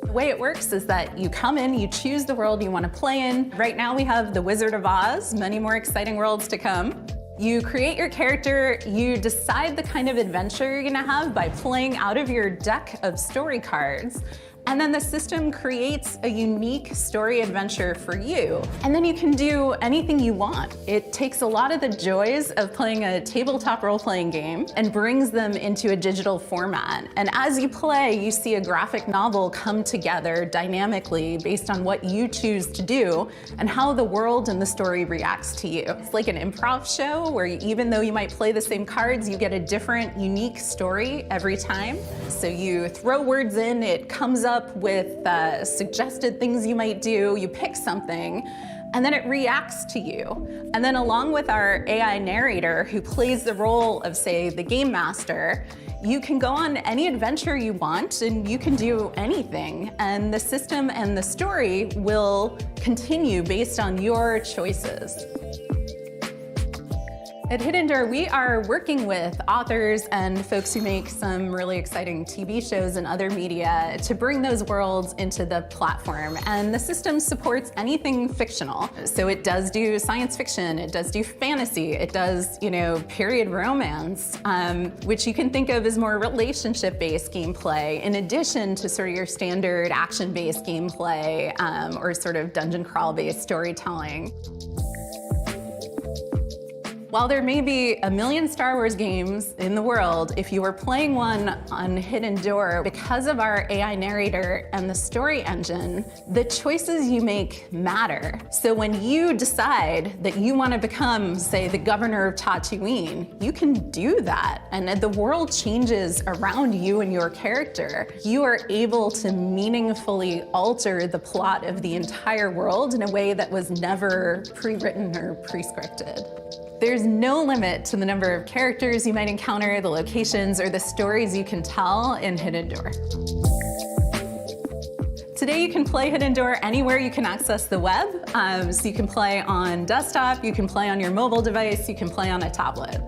The way it works is that you come in, you choose the world you want to play in. Right now we have the Wizard of Oz, many more exciting worlds to come. You create your character, you decide the kind of adventure you're gonna have by playing out of your deck of story cards. And then the system creates a unique story adventure for you. And then you can do anything you want. It takes a lot of the joys of playing a tabletop role-playing game and brings them into a digital format. And as you play, you see a graphic novel come together dynamically based on what you choose to do and how the world and the story reacts to you. It's like an improv show where even though you might play the same cards, you get a different, unique story every time. So you throw words in, it comes up with suggested things you might do, you pick something, and then it reacts to you. And then along with our AI narrator who plays the role of, say, the game master, you can go on any adventure you want and you can do anything. And the system and the story will continue based on your choices. At Hidden Door, we are working with authors and folks who make some really exciting TV shows and other media to bring those worlds into the platform. And the system supports anything fictional. So it does do science fiction, it does do fantasy, it does, period romance, which you can think of as more relationship-based gameplay, in addition to sort of your standard action-based gameplay or sort of dungeon crawl-based storytelling. While there may be a million Star Wars games in the world, if you were playing one on Hidden Door, because of our AI narrator and the story engine, the choices you make matter. So when you decide that you want to become, say, the governor of Tatooine, you can do that. And the world changes around you and your character. You are able to meaningfully alter the plot of the entire world in a way that was never pre-written or pre-scripted. There's no limit to the number of characters you might encounter, the locations, or the stories you can tell in Hidden Door. Today you can play Hidden Door anywhere you can access the web. So you can play on desktop, you can play on your mobile device, you can play on a tablet.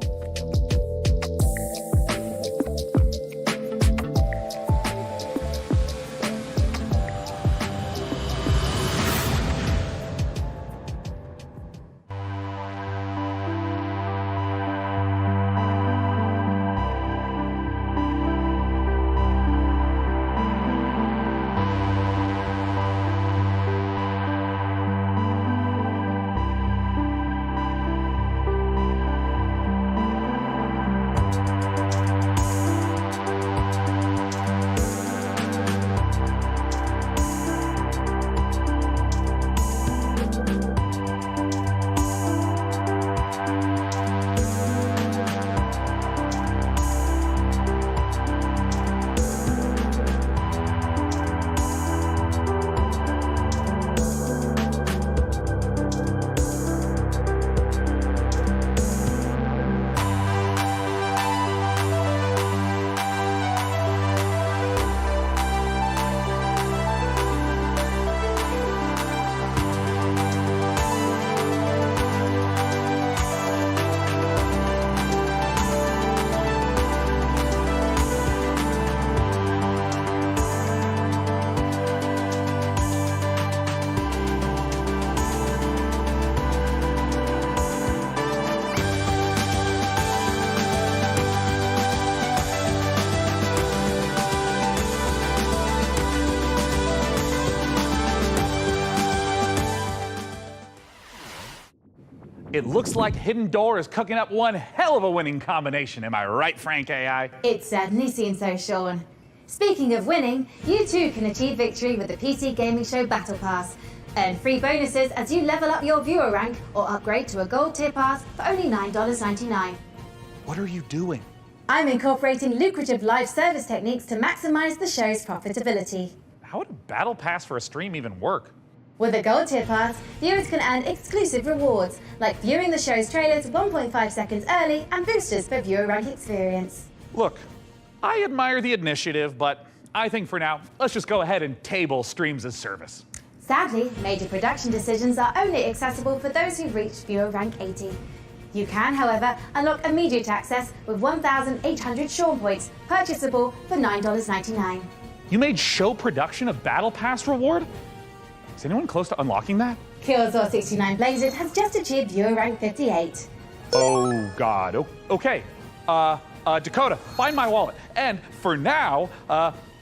It looks like Hidden Door is cooking up one hell of a winning combination. Am I right, Frank AI? It certainly seems so, Sean. Speaking of winning, you too can achieve victory with the PC Gaming Show Battle Pass. Earn free bonuses as you level up your viewer rank or upgrade to a gold tier pass for only $9.99. What are you doing? I'm incorporating lucrative live service techniques to maximize the show's profitability. How would a battle pass for a stream even work? With a gold tier pass, viewers can earn exclusive rewards, like viewing the show's trailers 1.5 seconds early and boosters for viewer rank experience. Look, I admire the initiative, but I think for now, let's just go ahead and table streams as service. Sadly, major production decisions are only accessible for those who've reached viewer rank 80. You can, however, unlock immediate access with 1,800 Sean points, purchasable for $9.99. You made show production a battle pass reward? Is anyone close to unlocking that? Killzor 69 Blazed has just achieved viewer rank 58. Oh God, okay. Dakota, find my wallet. And for now,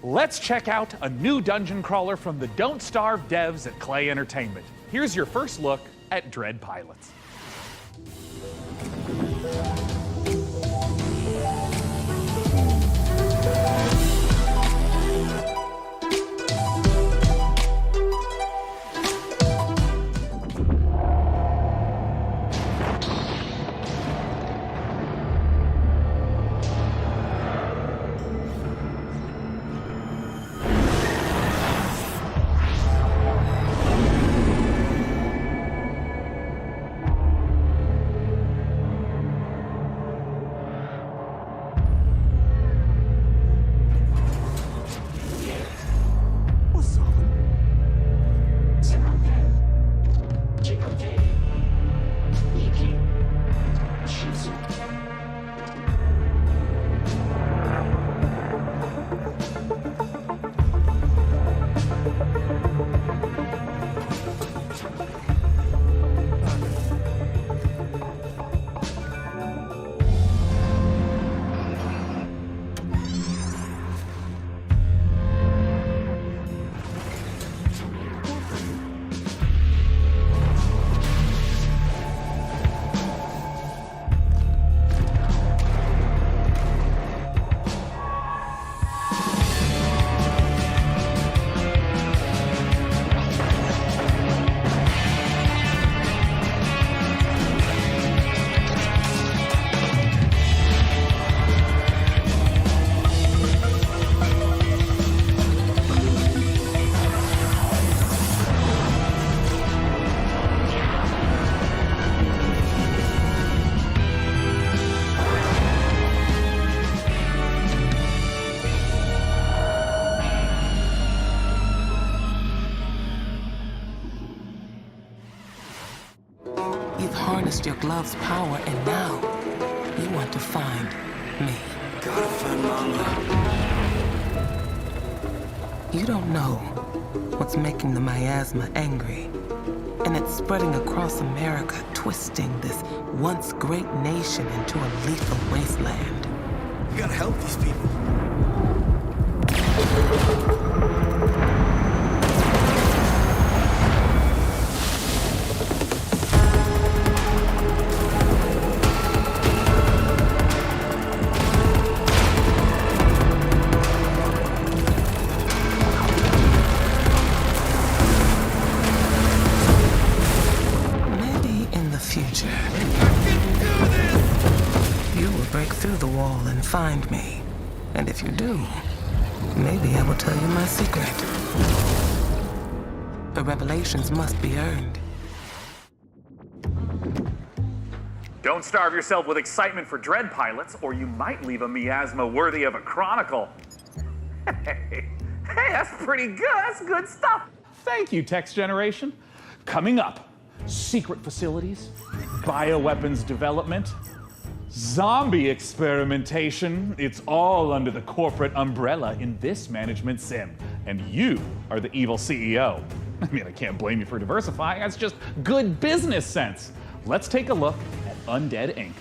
let's check out a new dungeon crawler from the Don't Starve devs at Clay Entertainment. Here's your first look at Dread Pilots. Your glove's power, and now you want to find me. Gotta find Mama. You don't know what's making the miasma angry, and it's spreading across America, twisting this once great nation into a lethal wasteland. You gotta help these people. Find me. And if you do, maybe I will tell you my secret. The revelations must be earned. Don't starve yourself with excitement for Dread Pilots, or you might leave a miasma worthy of a chronicle. Hey, that's pretty good. That's good stuff. Thank you, Text Generation. Coming up, secret facilities, bioweapons development, zombie experimentation. It's all under the corporate umbrella in this management sim. And you are the evil CEO. I mean, I can't blame you for diversifying. That's just good business sense. Let's take a look at Undead Inc.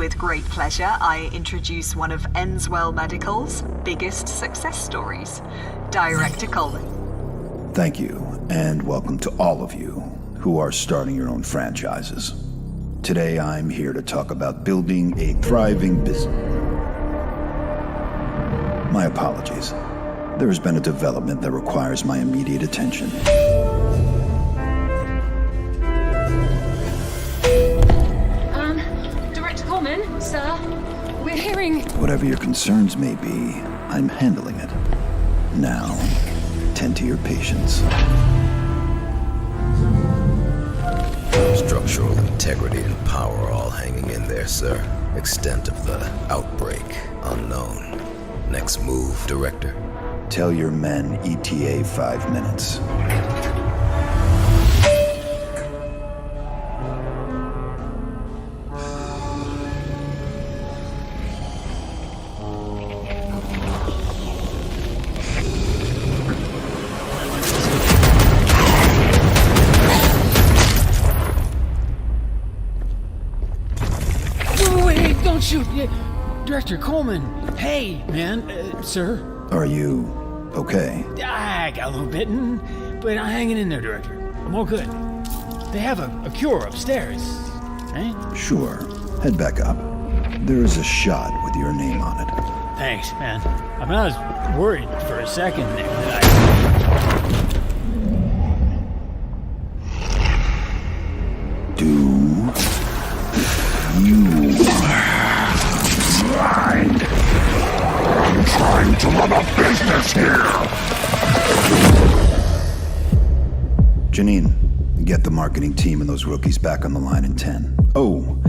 with great pleasure, I introduce one of Enswell Medical's biggest success stories, Director Coleman. Thank you, and welcome to all of you who are starting your own franchises. Today I'm here to talk about building a thriving business. My apologies. There has been a development that requires my immediate attention. Director Coleman, sir, we're hearing... Whatever your concerns may be, I'm handling it. Now, tend to your patients. Structural integrity and power all hanging in there, sir. Extent of the outbreak unknown. Next move, Director? Tell your men ETA 5 minutes. Wait, don't shoot! Director Coleman! Hey, man, sir. Are you okay? I got a little bitten, but I'm hanging in there, Director. I'm all good. They have a cure upstairs, right? Sure. Head back up. There is a shot with your name on it. Thanks, man. I mean, I was worried for a second there that Do you mind? I'm trying to run a business here! Janine, get the marketing team and those rookies back on the line in 10. Oh,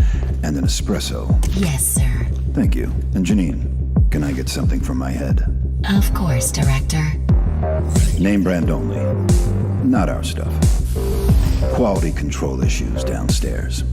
and an espresso. Yes, sir. Thank you. And Janine, can I get something from my head? Of course, Director. Name brand only. Not our stuff. Quality control issues downstairs.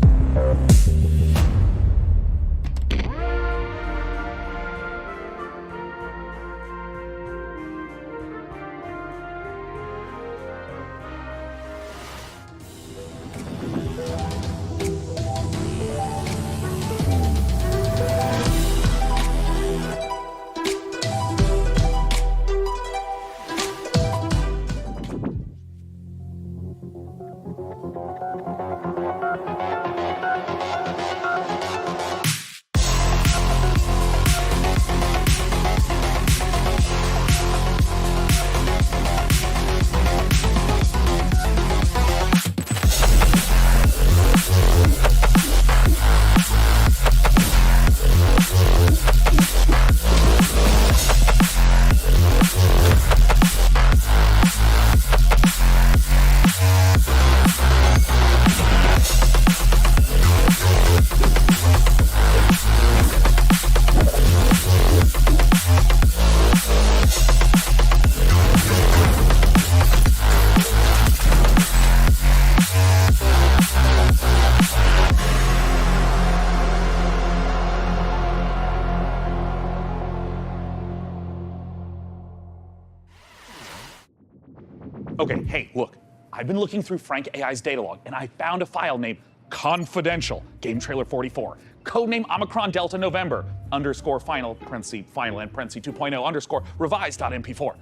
Okay, hey, look. I've been looking through Frank AI's data log, and I found a file named confidential, game trailer 44, codename Omicron Delta November, _final, parenthesis, final, and parenthesis 2.0, _revised.mp4.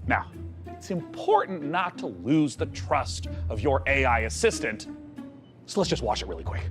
Now, it's important not to lose the trust of your AI assistant, so let's just watch it really quick.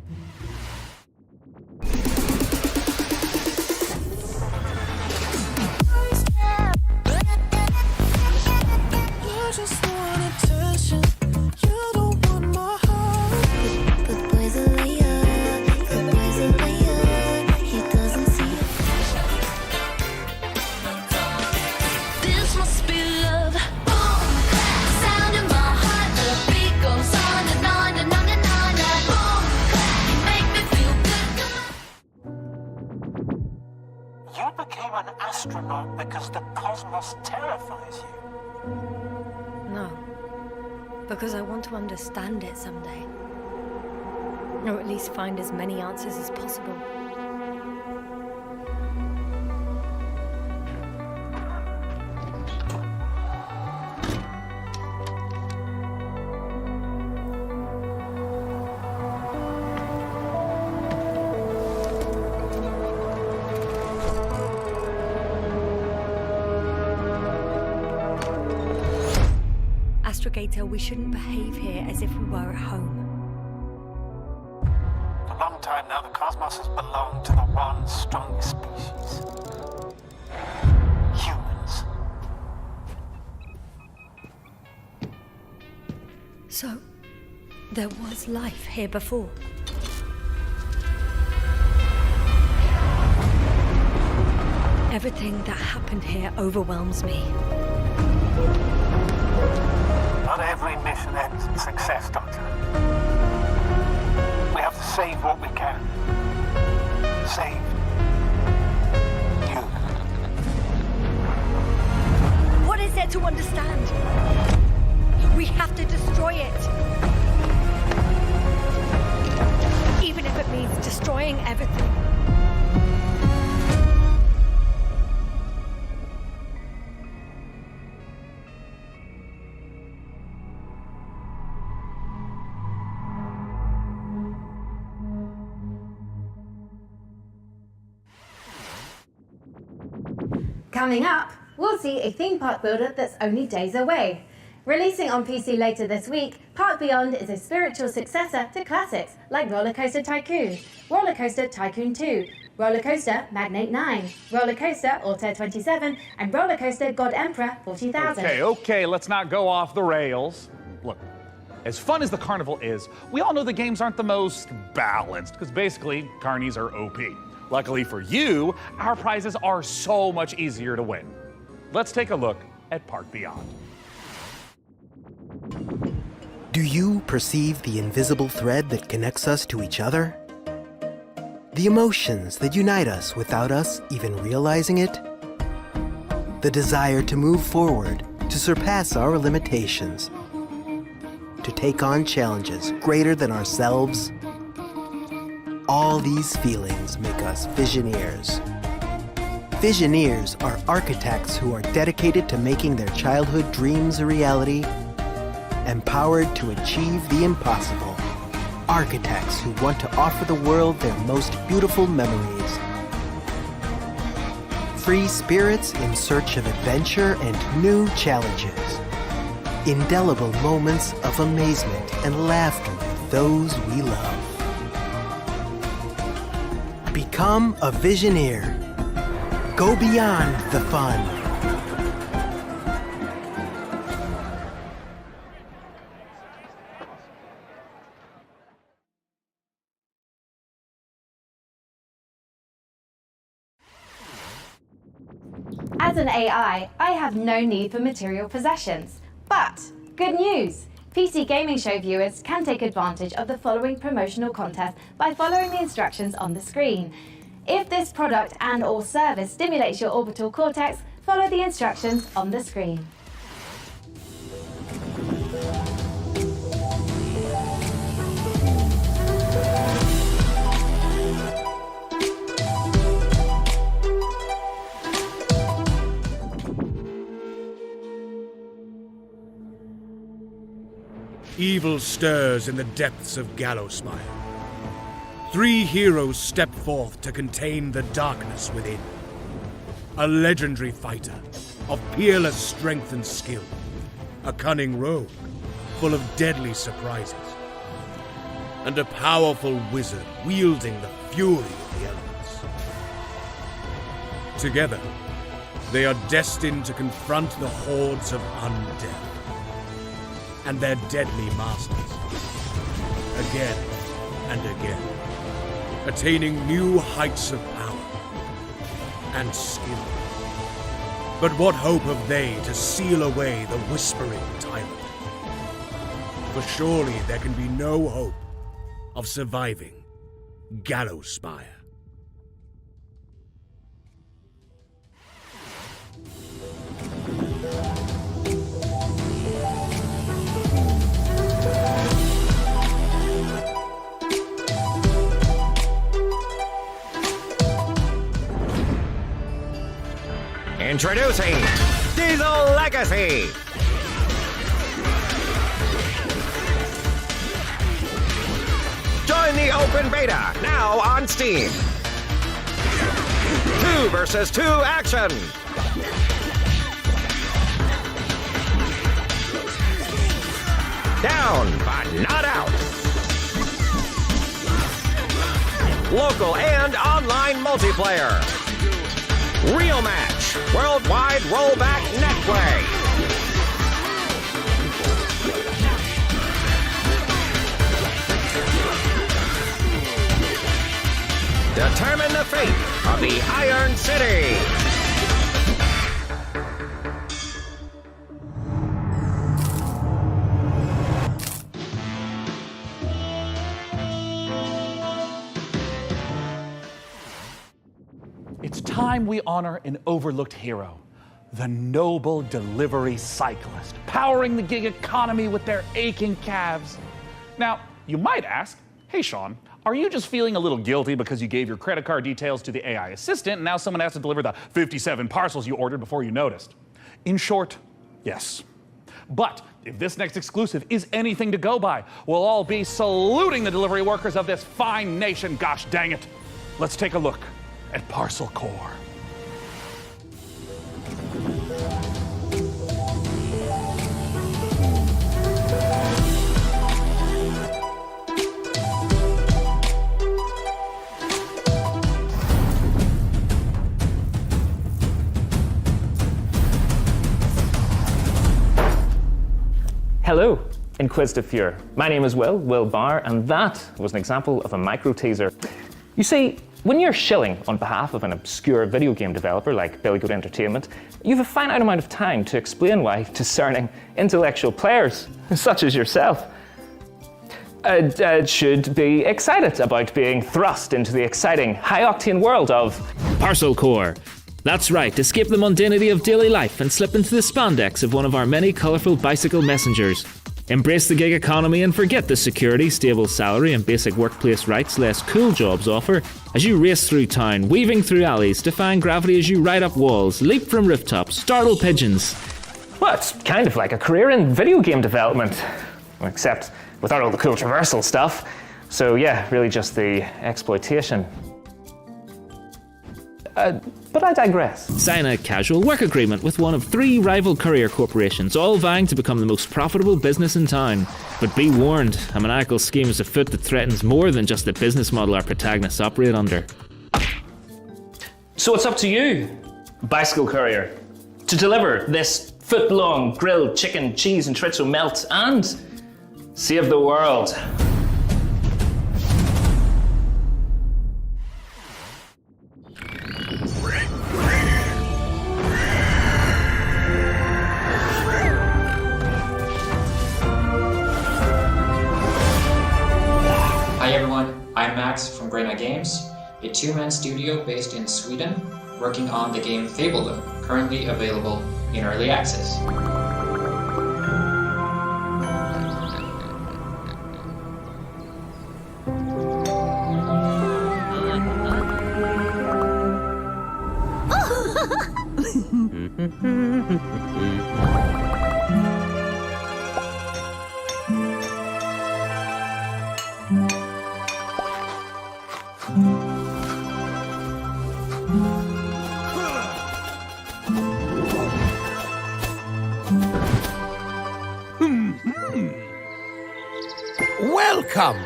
Astronaut because the cosmos terrifies you. No, because I want to understand it someday. Or at least find as many answers as possible. Astrogator, we shouldn't behave here as if we were at home. For a long time now, the cosmos has belonged to the one strongest species. Humans. So, there was life here before. Everything that happened here overwhelms me. Not every mission ends in success, Doctor. We have to save what we can. Save you. What is there to understand? We have to destroy it. Even if it means destroying everything. Coming up, we'll see a theme park builder that's only days away. Releasing on PC later this week, Park Beyond is a spiritual successor to classics like Roller Coaster Tycoon, Roller Coaster Tycoon 2, Roller Coaster Magnate 9, Roller Coaster Altair 27, and Roller Coaster God Emperor 40,000. Okay, let's not go off the rails. Look, as fun as the carnival is, we all know the games aren't the most balanced, because basically, carnies are OP. Luckily for you, our prizes are so much easier to win. Let's take a look at Park Beyond. Do you perceive the invisible thread that connects us to each other? The emotions that unite us without us even realizing it? The desire to move forward, to surpass our limitations, to take on challenges greater than ourselves? All these feelings make us Visioneers. Visioneers are architects who are dedicated to making their childhood dreams a reality, empowered to achieve the impossible. Architects who want to offer the world their most beautiful memories. Free spirits in search of adventure and new challenges. Indelible moments of amazement and laughter with those we love. Become a Visioneer. Go beyond the fun. As an AI, I have no need for material possessions. But, good news! PC Gaming Show viewers can take advantage of the following promotional contest by following the instructions on the screen. If this product and/or service stimulates your orbital cortex, follow the instructions on the screen. Evil stirs in the depths of Gallowspire. 3 heroes step forth to contain the darkness within. A legendary fighter of peerless strength and skill. A cunning rogue full of deadly surprises. And a powerful wizard wielding the fury of the elements. Together, they are destined to confront the hordes of undead and their deadly masters, again and again, attaining new heights of power and skill. But what hope have they to seal away the whispering tyrant? For surely there can be no hope of surviving Gallowspire. Introducing Diesel Legacy! Join the open beta, now on Steam. 2 versus 2 action! Down, but not out. Local and online multiplayer. Real match. Worldwide rollback netplay. Determine the fate of the Iron City. It's time we honor an overlooked hero, the noble delivery cyclist, powering the gig economy with their aching calves. Now, you might ask, hey Sean, are you just feeling a little guilty because you gave your credit card details to the AI assistant and now someone has to deliver the 57 parcels you ordered before you noticed? In short, yes. But if this next exclusive is anything to go by, we'll all be saluting the delivery workers of this fine nation, gosh dang it. Let's take a look at Parcel Core. Hello, Inquisitive Viewer. My name is Will Barr, and that was an example of a micro teaser. You see, when you're shilling on behalf of an obscure video game developer like Billy Goat Entertainment, you have a finite amount of time to explain why discerning intellectual players, such as yourself, should be excited about being thrust into the exciting, high-octane world of Parcel Core. That's right, escape the mundanity of daily life and slip into the spandex of one of our many colourful bicycle messengers. Embrace the gig economy and forget the security, stable salary and basic workplace rights less cool jobs offer as you race through town, weaving through alleys, defying gravity as you ride up walls, leap from rooftops, startle pigeons. Well, it's kind of like a career in video game development, except without all the cool traversal stuff. So yeah, really just the exploitation. But I digress. Sign a casual work agreement with one of 3 rival courier corporations, all vying to become the most profitable business in town. But be warned, a maniacal scheme is afoot that threatens more than just the business model our protagonists operate under. So it's up to you, bicycle courier, to deliver this foot-long grilled chicken, cheese and chorizo melt and save the world. Hi everyone, I'm Max from Grena Games, a 2-man studio based in Sweden, working on the game Baldur, currently available in early access. Welcome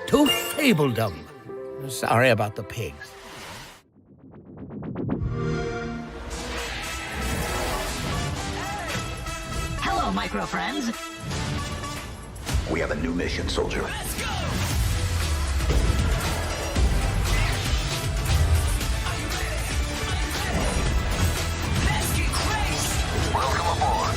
to Fabledom. Sorry about the pigs. Hello, micro friends. We have a new mission, soldier. Welcome aboard.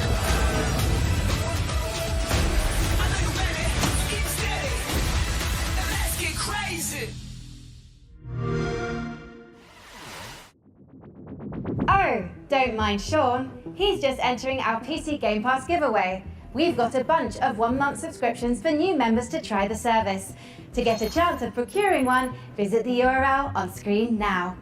Oh, don't mind Sean. He's just entering our PC Game Pass giveaway. We've got a bunch of 1-month subscriptions for new members to try the service. To get a chance of procuring one, visit the URL on screen now.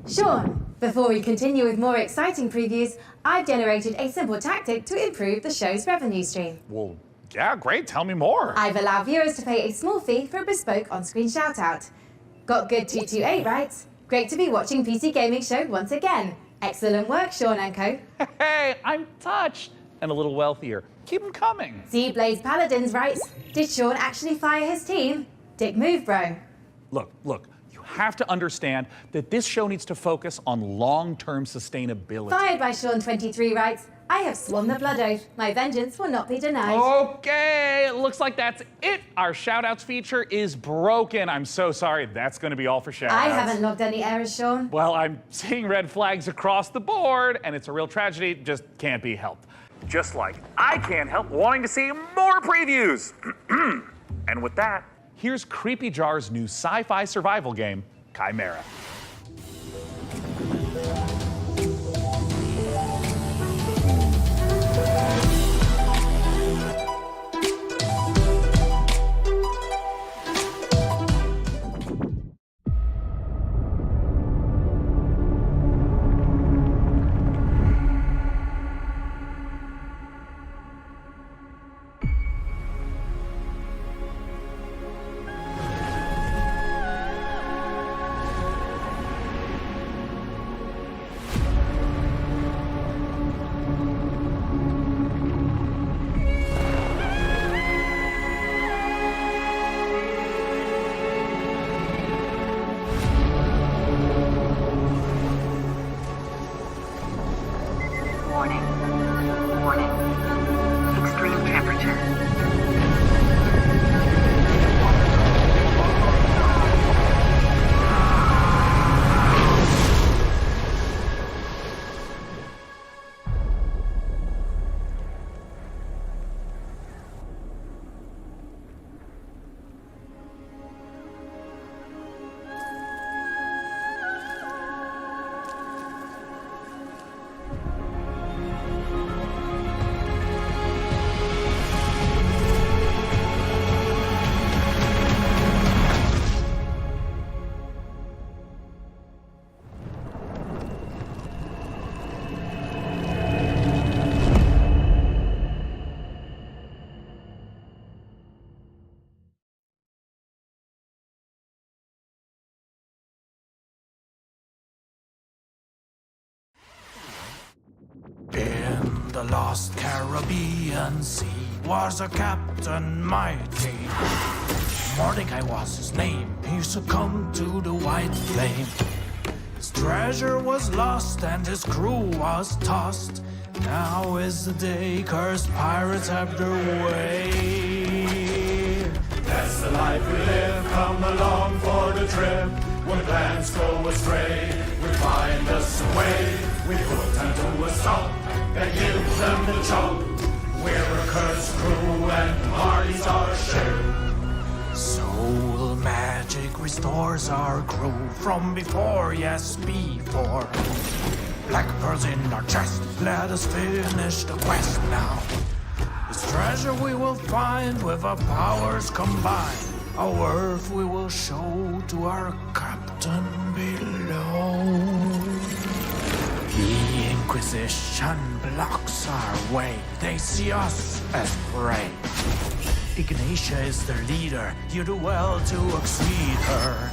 Sean, before we continue with more exciting previews, I've generated a simple tactic to improve the show's revenue stream. Well, yeah, great. Tell me more. I've allowed viewers to pay a small fee for a bespoke on-screen shout-out. Got good 228, right? Great to be watching PC Gaming Show once again. Excellent work, Sean and co. Hey, I'm touched. And a little wealthier. Keep them coming. See Blaze Paladins, right? Did Sean actually fire his team? Dick move, bro. Look. You have to understand that this show needs to focus on long-term sustainability. Fired by Sean 23 writes, I have sworn the blood oath. My vengeance will not be denied. Okay, it looks like that's it. Our shout-outs feature is broken. I'm so sorry. That's going to be all for shout-outs. I haven't logged any errors, Sean. Well, I'm seeing red flags across the board, and it's a real tragedy. Just can't be helped. Just like I can't help wanting to see more previews. And with that, here's Creepy Jar's new sci-fi survival game, Chimera. In the lost Caribbean Sea was a captain mighty. Mordecai was his name. He succumbed to the white flame. His treasure was lost and his crew was tossed. Now is the day cursed pirates have their way. That's the life we live. Come along for the trip. When plans go astray, we find us a way. We put them to a stop and give them the chop. We're a cursed crew and parties our share. Soul magic restores our crew from before, yes, before. Black pearls in our chest, let us finish the quest now. This treasure we will find with our powers combined. Our worth we will show to our captain below. The Inquisition blocks our way. They see us as prey. Ignatia is their leader. You do well to exceed her.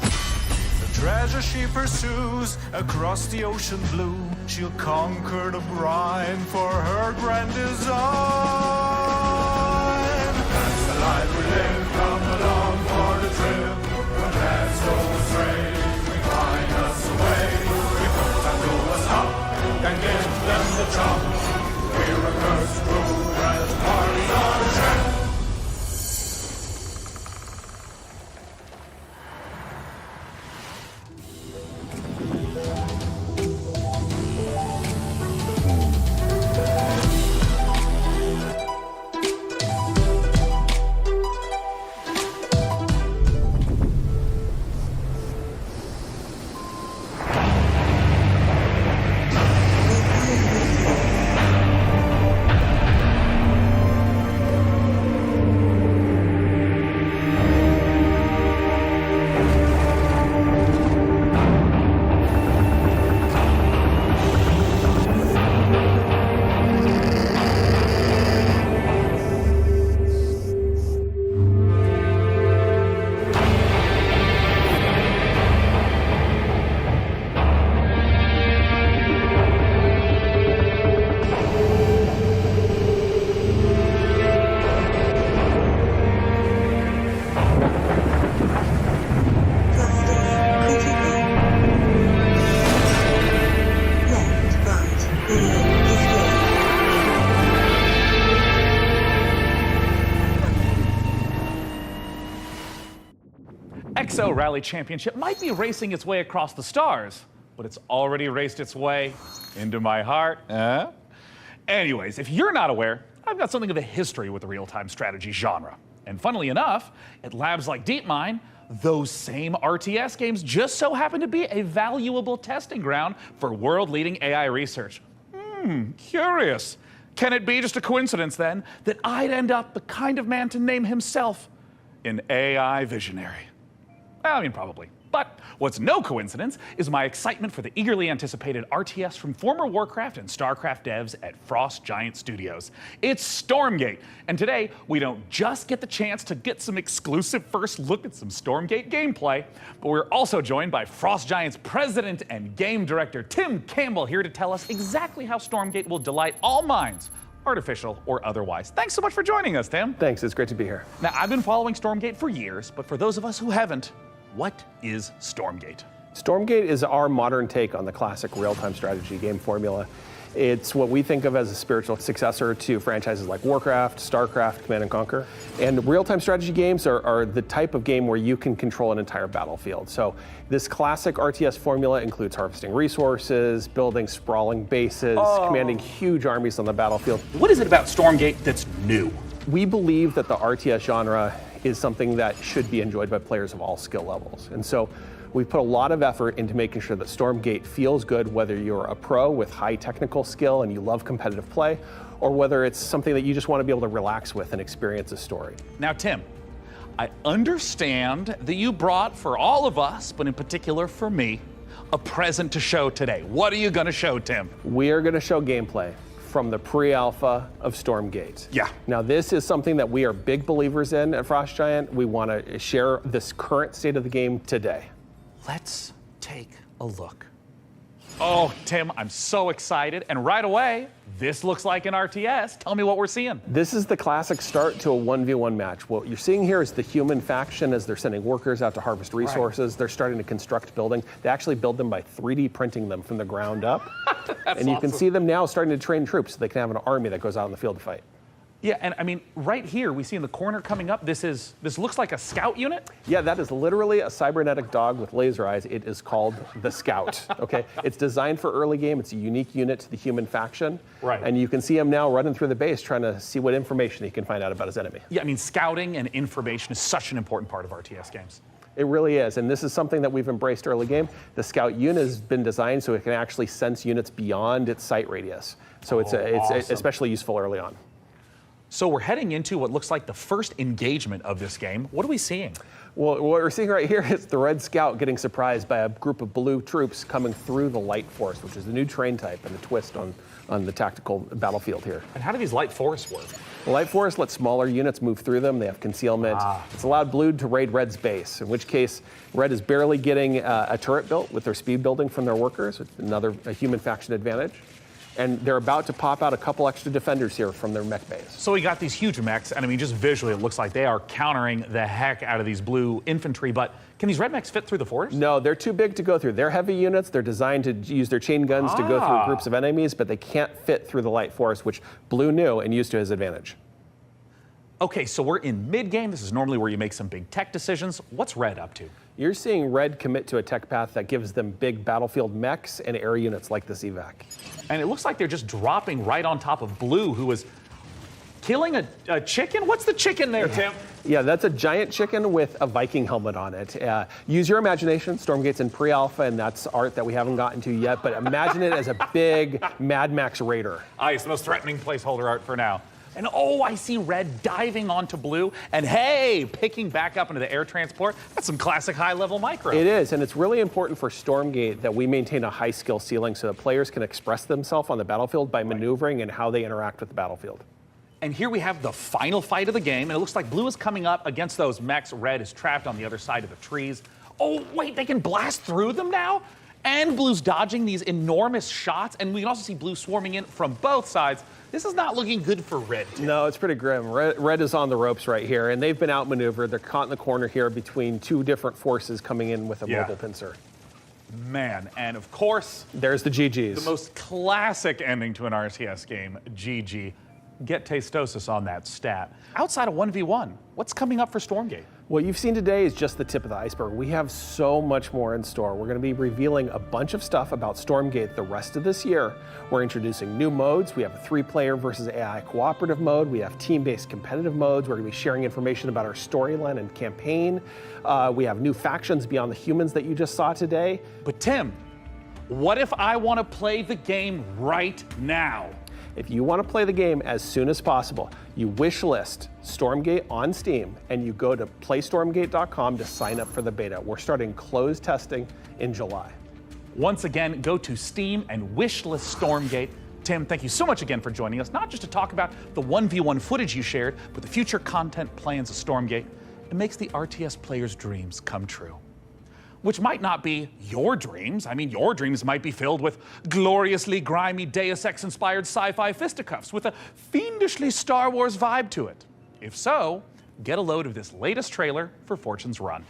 The treasure she pursues across the ocean blue. She'll conquer the brine for her grand design. That's the life we live. Come along for the trip. When plans go astray, we find us a way. We put them to a stop and give them the chop. We're a cursed crew and parties our share. XO Rally Championship might be racing its way across the stars, but it's already raced its way into my heart. Anyways, if you're not aware, I've got something of a history with the real-time strategy genre. And funnily enough, at labs like DeepMind, those same RTS games just so happen to be a valuable testing ground for world-leading AI research. Curious. Can it be just a coincidence, then, that I'd end up the kind of man to name himself an AI visionary? I mean, probably. But what's no coincidence is my excitement for the eagerly anticipated RTS from former Warcraft and Starcraft devs at Frost Giant Studios. It's Stormgate, and today we don't just get the chance to get some exclusive first look at some Stormgate gameplay, but we're also joined by Frost Giant's president and game director, Tim Campbell, here to tell us exactly how Stormgate will delight all minds, artificial or otherwise. Thanks so much for joining us, Tim. Thanks, it's great to be here. Now, I've been following Stormgate for years, but for those of us who haven't, what is Stormgate? Stormgate is our modern take on the classic real-time strategy game formula. It's what we think of as a spiritual successor to franchises like Warcraft, Starcraft, Command & Conquer. And real-time strategy games are the type of game where you can control an entire battlefield. So this classic RTS formula includes harvesting resources, building sprawling bases, commanding huge armies on the battlefield. What is it about Stormgate that's new? We believe that the RTS genre is something that should be enjoyed by players of all skill levels. And so we've put a lot of effort into making sure that Stormgate feels good, whether you're a pro with high technical skill and you love competitive play, or whether it's something that you just want to be able to relax with and experience a story. Now, Tim, I understand that you brought for all of us, but in particular for me, a present to show today. What are you going to show, Tim? We are going to show gameplay from the pre-alpha of Stormgate. Yeah. Now this is something that we are big believers in at Frost Giant. We want to share this current state of the game today. Let's take a look. Oh, Tim, I'm so excited. And right away, this looks like an RTS. Tell me what we're seeing. This is the classic start to a 1v1 match. What you're seeing here is the human faction as they're sending workers out to harvest resources. Right. They're starting to construct building. They actually build them by 3D printing them from the ground up. And you can see them now starting to train troops so they can have an army that goes out in the field to fight. Yeah, and I mean, right here, we see in the corner coming up, this looks like a scout unit? Yeah, that is literally a cybernetic dog with laser eyes. It is called the Scout, okay? It's designed for early game. It's a unique unit to the human faction. Right. And you can see him now running through the base trying to see what information he can find out about his enemy. Yeah, I mean, scouting and information is such an important part of RTS games. It really is, and this is something that we've embraced early game. The Scout unit has been designed so it can actually sense units beyond its sight radius. So it's awesome. Especially useful early on. So we're heading into what looks like the first engagement of this game. What are we seeing? Well, what we're seeing right here is the Red Scout getting surprised by a group of blue troops coming through the Light Force, which is the new train type and the twist on the tactical battlefield here. And how do these Light Force work? The Light Force lets smaller units move through them. They have concealment. It's allowed Blue to raid Red's base, in which case Red is barely getting a turret built with their speed building from their workers, which is a human faction advantage. And they're about to pop out a couple extra defenders here from their mech base. So we got these huge mechs, and I mean, just visually, it looks like they are countering the heck out of these blue infantry, but can these red mechs fit through the forest? No, they're too big to go through. They're heavy units. They're designed to use their chain guns to go through groups of enemies, but they can't fit through the Light Force, which Blue knew and used to his advantage. Okay, so we're in mid-game. This is normally where you make some big tech decisions. What's Red up to? You're seeing Red commit to a tech path that gives them big battlefield mechs and air units like this evac. And it looks like they're just dropping right on top of Blue, who is killing a chicken? What's the chicken there, Tim? Yeah, that's a giant chicken with a Viking helmet on it. Use your imagination. Stormgate's in pre-alpha, and that's art that we haven't gotten to yet, but imagine it as a big Mad Max Raider. It's the most threatening placeholder art for now. And oh, I see Red diving onto Blue, and hey, picking back up into the air transport. That's some classic high-level micro. It is, and it's really important for Stormgate that we maintain a high skill ceiling so that players can express themselves on the battlefield by maneuvering and how they interact with the battlefield. And here we have the final fight of the game, and it looks like Blue is coming up against those mechs. Red is trapped on the other side of the trees. Oh, wait, they can blast through them now? And Blue's dodging these enormous shots, and we can also see Blue swarming in from both sides. This is not looking good for Red. No, it's pretty grim. Red is on the ropes right here, and they've been outmaneuvered. They're caught in the corner here between two different forces coming in with a mobile pincer. Man, and of course, there's the GGs. The most classic ending to an RTS game, GG. Get Tastosis on that stat. Outside of 1v1, what's coming up for Stormgate? What you've seen today is just the tip of the iceberg. We have so much more in store. We're going to be revealing a bunch of stuff about Stormgate the rest of this year. We're introducing new modes. We have a 3-player versus AI cooperative mode. We have team-based competitive modes. We're going to be sharing information about our storyline and campaign. We have new factions beyond the humans that you just saw today. But Tim, what if I want to play the game right now? If you want to play the game as soon as possible, you wish list Stormgate on Steam and you go to playstormgate.com to sign up for the beta. We're starting closed testing in July. Once again, go to Steam and wishlist Stormgate. Tim, thank you so much again for joining us, not just to talk about the 1v1 footage you shared, but the future content plans of Stormgate. It makes the RTS players' dreams come true. Which might not be your dreams. I mean, your dreams might be filled with gloriously grimy Deus Ex-inspired sci-fi fisticuffs with a fiendishly Star Wars vibe to it. If so, get a load of this latest trailer for Fortune's Run.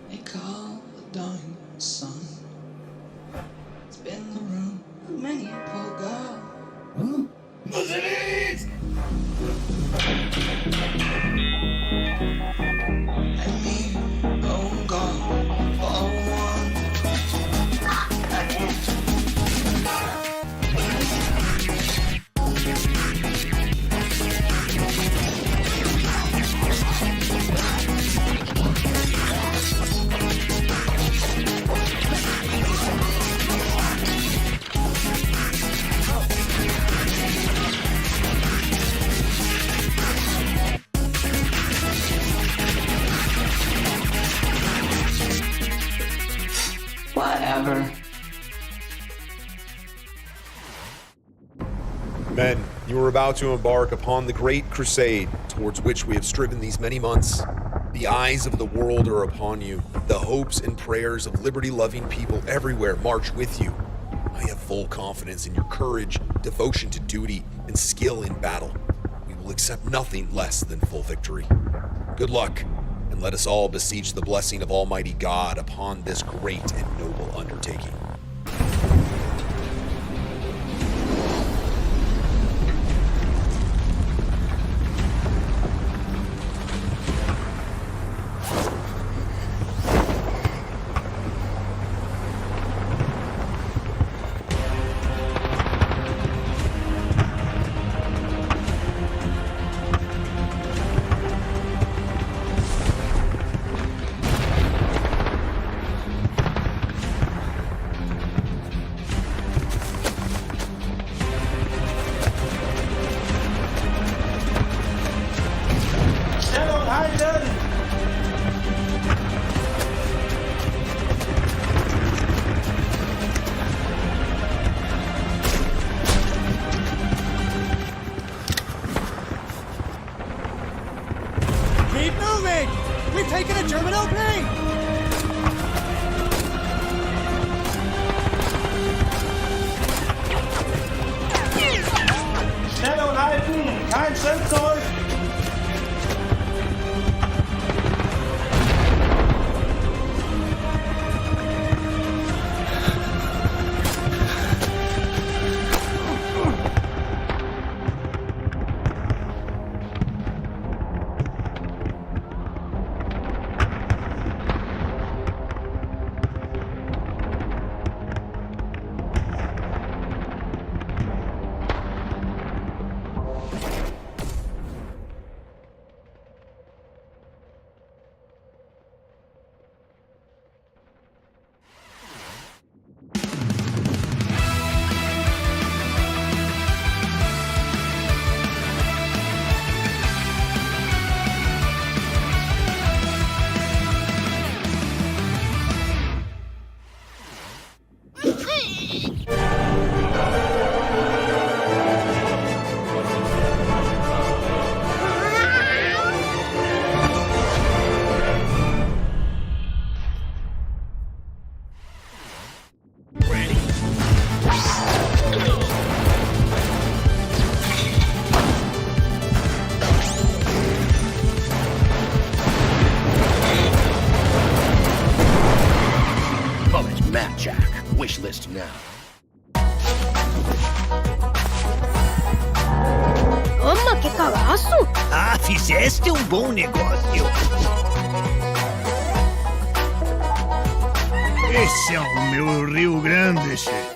They call the dying sun. It's been the room of many a poor girl. And me, oh God, for one. Whatever. Men, you are about to embark upon the great crusade towards which we have striven these many months. The eyes of the world are upon you. The hopes and prayers of liberty-loving people everywhere march with you. I have full confidence in your courage, devotion to duty, and skill in battle. We will accept nothing less than full victory. Good luck, and let us all beseech the blessing of Almighty God upon this great and noble undertaking. Keep moving! We've taken a German OP! Stellung halten! Kein Sensor! just now. Mamma, che cavasso! Ah, fizeste bom negócio. Esse é o meu Rio Grande, che.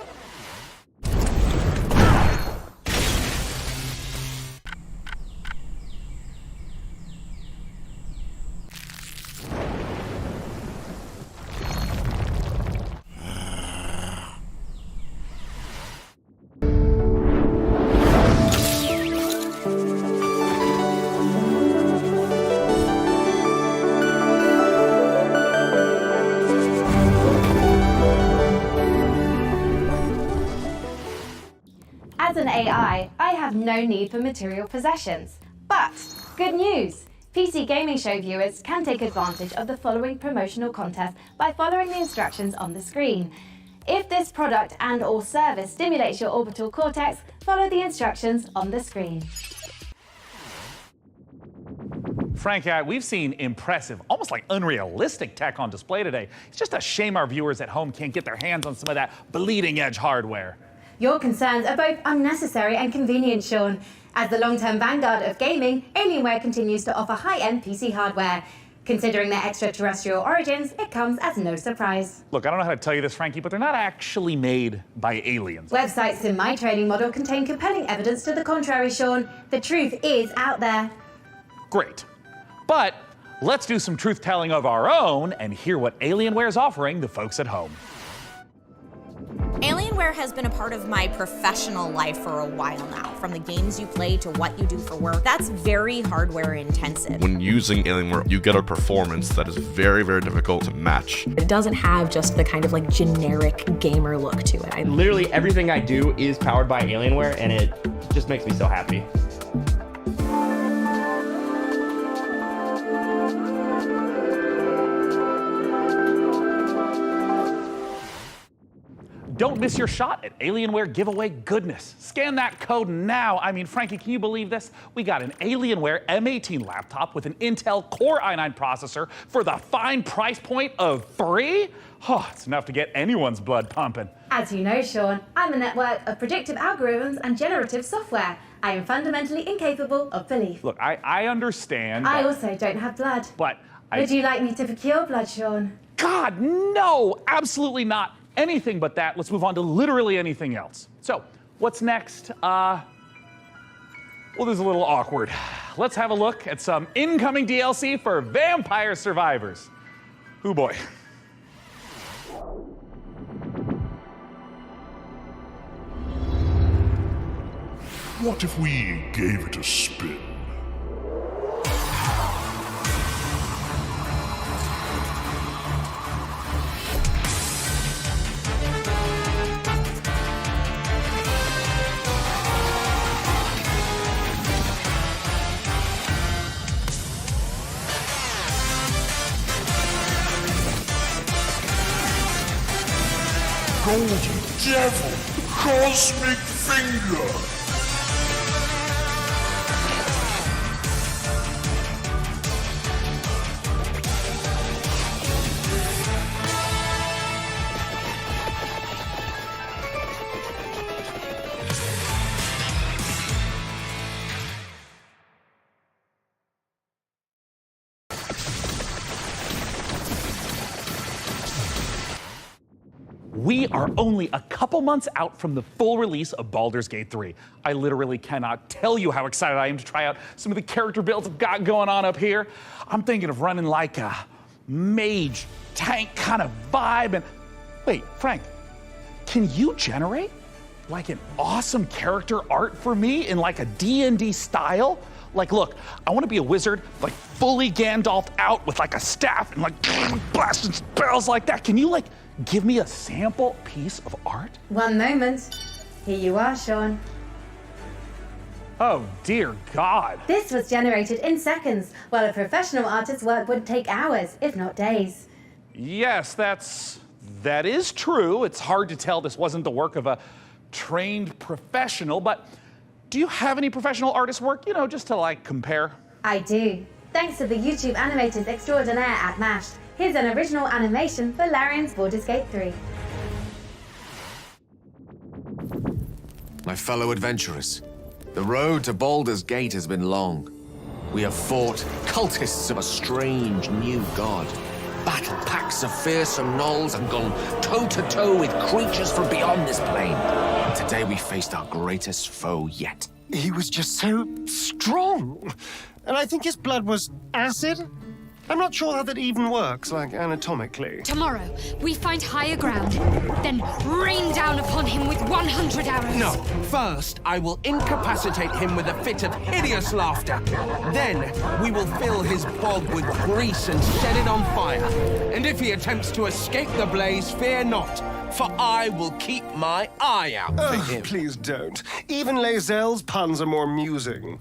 As an AI, I have no need for material possessions. But, good news! PC Gaming Show viewers can take advantage of the following promotional contest by following the instructions on the screen. If this product and/or service stimulates your orbital cortex, follow the instructions on the screen. Frank, we've seen impressive, almost like unrealistic tech on display today. It's just a shame our viewers at home can't get their hands on some of that bleeding-edge hardware. Your concerns are both unnecessary and convenient, Sean. As the long-term vanguard of gaming, Alienware continues to offer high-end PC hardware. Considering their extraterrestrial origins, it comes as no surprise. Look, I don't know how to tell you this, Frankie, but they're not actually made by aliens. Websites in my training model contain compelling evidence to the contrary, Sean. The truth is out there. Great. But let's do some truth-telling of our own and hear what Alienware is offering the folks at home. Alienware has been a part of my professional life for a while now. From the games you play to what you do for work, that's very hardware intensive. When using Alienware, you get a performance that is very, very difficult to match. It doesn't have just the kind of like generic gamer look to it. Literally everything I do is powered by Alienware, and it just makes me so happy. Don't miss your shot at Alienware giveaway goodness. Scan that code now. I mean, Frankie, can you believe this? We got an Alienware M18 laptop with an Intel Core i9 processor for the fine price point of $3? Oh, it's enough to get anyone's blood pumping. As you know, Sean, I'm a network of predictive algorithms and generative software. I am fundamentally incapable of belief. Look, I understand. I also don't have blood. But Would you like me to procure blood, Sean? God, no! Absolutely not. Anything but that. Let's move on to literally anything else. So, what's next? Well, this is a little awkward. Let's have a look at some incoming DLC for Vampire Survivors. Ooh boy. What if we gave it a spin? Golden Devil, the Cosmic Finger! We are only a couple months out from the full release of Baldur's Gate 3. I literally cannot tell you how excited I am to try out some of the character builds I've got going on up here. I'm thinking of running like a mage tank kind of vibe. And wait, Frank, can you generate like an awesome character art for me in like a D&D style? Like, look, I want to be a wizard, like fully Gandalfed out with like a staff and like blasting spells like that. Can you like give me a sample piece of art? One moment. Here you are, Sean. Oh, dear God. This was generated in seconds, while a professional artist's work would take hours, if not days. Yes, that is true. It's hard to tell this wasn't the work of a trained professional, but do you have any professional artist work, you know, just to like compare? I do. Thanks to the YouTube animators extraordinaire at MASH. Here's an original animation for Larian's Baldur's Gate 3. My fellow adventurers, the road to Baldur's Gate has been long. We have fought cultists of a strange new god, battled packs of fearsome gnolls, and gone toe-to-toe with creatures from beyond this plane. And today we faced our greatest foe yet. He was just so strong. And I think his blood was acid? I'm not sure how that even works, like, anatomically. Tomorrow, we find higher ground, then rain down upon him with 100 arrows. No, first I will incapacitate him with a fit of hideous laughter. Then we will fill his bog with grease and set it on fire. And if he attempts to escape the blaze, fear not, for I will keep my eye out for him. Please don't. Even Lae'zel's puns are more amusing.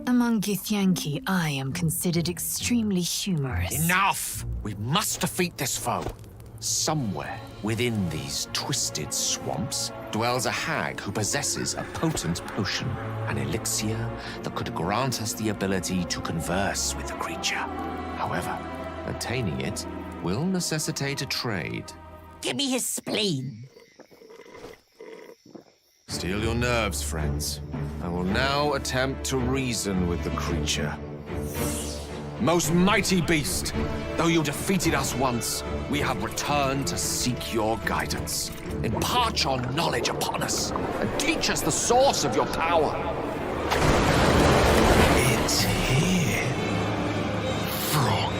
Among Githyanki, I am considered extremely humorous. Enough! We must defeat this foe. Somewhere within these twisted swamps dwells a hag who possesses a potent potion, an elixir that could grant us the ability to converse with the creature. However, attaining it will necessitate a trade. Give me his spleen. Steel your nerves, friends. I will now attempt to reason with the creature. Most mighty beast, though you defeated us once, we have returned to seek your guidance. Impart your knowledge upon us, and teach us the source of your power. It's here. Frog.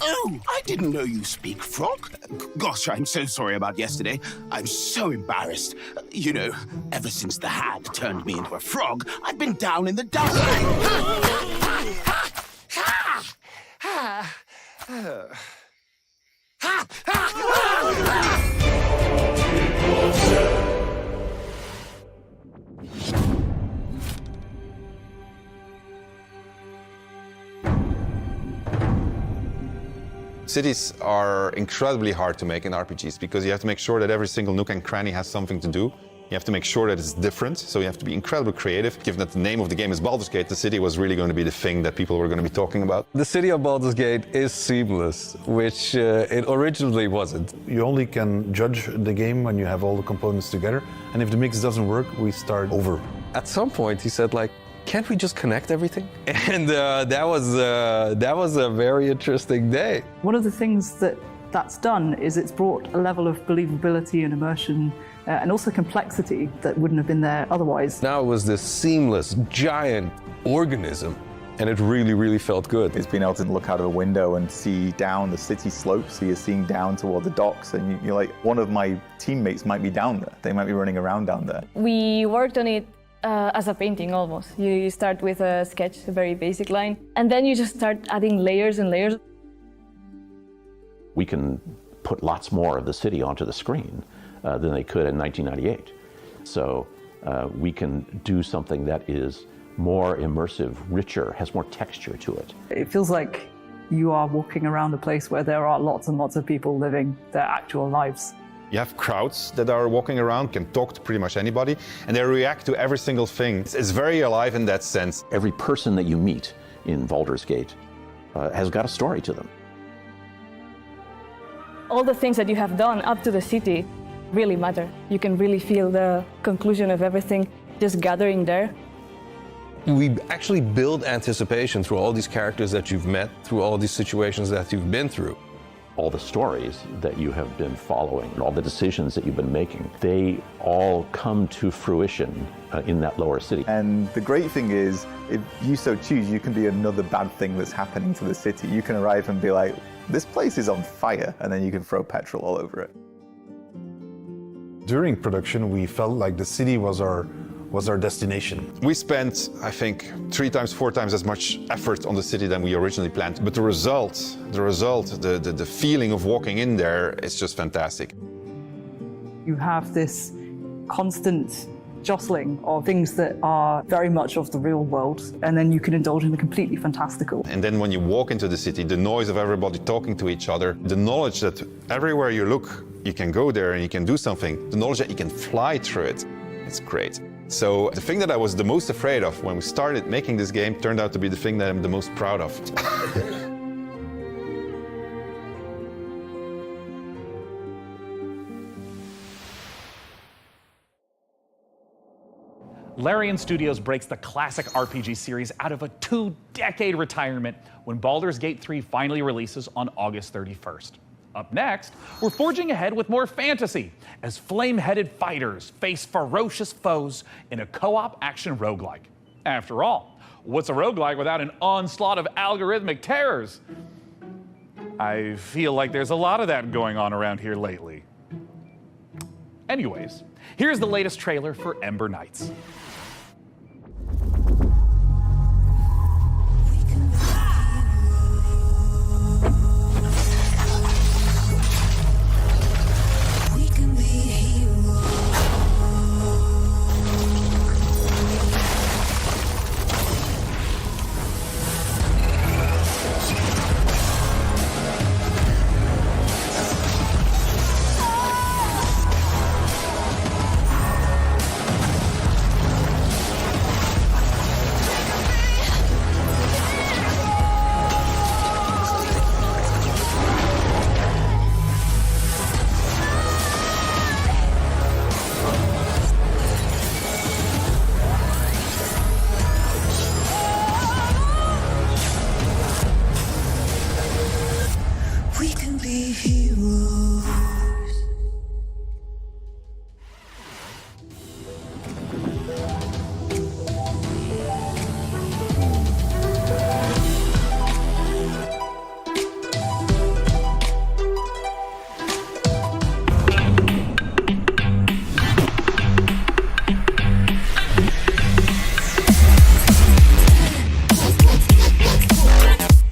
Oh, I didn't know you speak frog. Gosh, I'm so sorry about yesterday. I'm so embarrassed. You know, ever since the hag turned me into a frog, I've been down in the dumps. Cities are incredibly hard to make in RPGs because you have to make sure that every single nook and cranny has something to do. You have to make sure that it's different, so you have to be incredibly creative. Given that the name of the game is Baldur's Gate, the city was really going to be the thing that people were going to be talking about. The city of Baldur's Gate is seamless, which it originally wasn't. You only can judge the game when you have all the components together, and if the mix doesn't work, we start over. At some point, he said, like, can't we just connect everything? And that was a very interesting day. One of the things that's done is it's brought a level of believability and immersion and also complexity that wouldn't have been there otherwise. Now it was this seamless, giant organism, and it really, really felt good. It's being able to look out of a window and see down the city slopes, so you're seeing down toward the docks, and you're like, one of my teammates might be down there. They might be running around down there. We worked on it as a painting almost. You start with a sketch, a very basic line, and then you just start adding layers and layers. We can put lots more of the city onto the screen than they could in 1998. So we can do something that is more immersive, richer, has more texture to it. It feels like you are walking around a place where there are lots and lots of people living their actual lives. You have crowds that are walking around, can talk to pretty much anybody, and they react to every single thing. It's very alive in that sense. Every person that you meet in Baldur's Gate has got a story to them. All the things that you have done up to the city really matter. You can really feel the conclusion of everything just gathering there. We actually build anticipation through all these characters that you've met, through all these situations that you've been through. All the stories that you have been following, all the decisions that you've been making, they all come to fruition in that lower city. And the great thing is, if you so choose, you can be another bad thing that's happening to the city. You can arrive and be like, this place is on fire, and then you can throw petrol all over it. During production, we felt like the city was our destination. We spent, I think, 3 times, 4 times as much effort on the city than we originally planned. But the result, the feeling of walking in there is just fantastic. You have this constant jostling of things that are very much of the real world, and then you can indulge in the completely fantastical. And then when you walk into the city, the noise of everybody talking to each other, the knowledge that everywhere you look, you can go there and you can do something, the knowledge that you can fly through it, it's great. So the thing that I was the most afraid of when we started making this game turned out to be the thing that I'm the most proud of. Larian Studios breaks the classic RPG series out of a 2-decade retirement when Baldur's Gate 3 finally releases on August 31st. Up next, we're forging ahead with more fantasy as flame-headed fighters face ferocious foes in a co-op action roguelike. After all, what's a roguelike without an onslaught of algorithmic terrors? I feel like there's a lot of that going on around here lately. Anyways, here's the latest trailer for Ember Knights.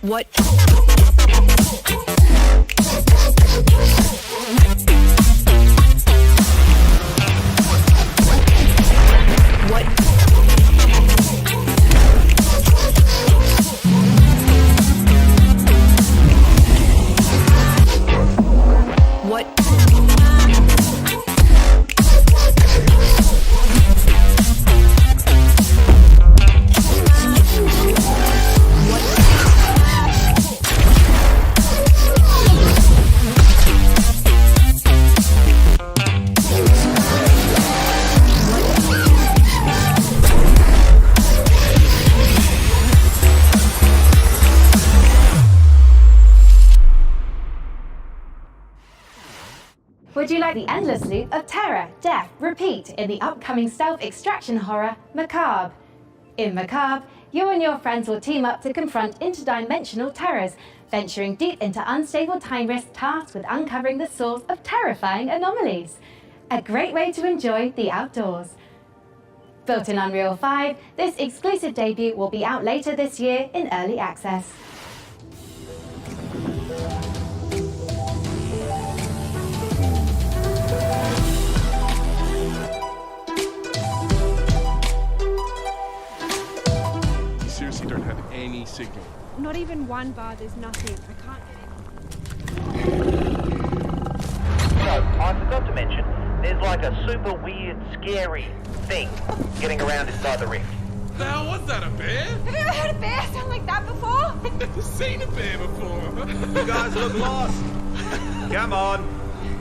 What? Would you like the endless loop of terror, death, repeat in the upcoming stealth extraction horror, Macabre? In Macabre, you and your friends will team up to confront interdimensional terrors, venturing deep into unstable time risks tasked with uncovering the source of terrifying anomalies. A great way to enjoy the outdoors. Built in Unreal 5, this exclusive debut will be out later this year in early access. Seriously don't have any signal. Not even one bar, there's nothing. I can't get in. So, I forgot to mention, there's like a super weird, scary thing getting around inside the rift. The hell was that, a bear? Have you ever heard a bear sound like that before? I've never seen a bear before. You guys look lost. Come on.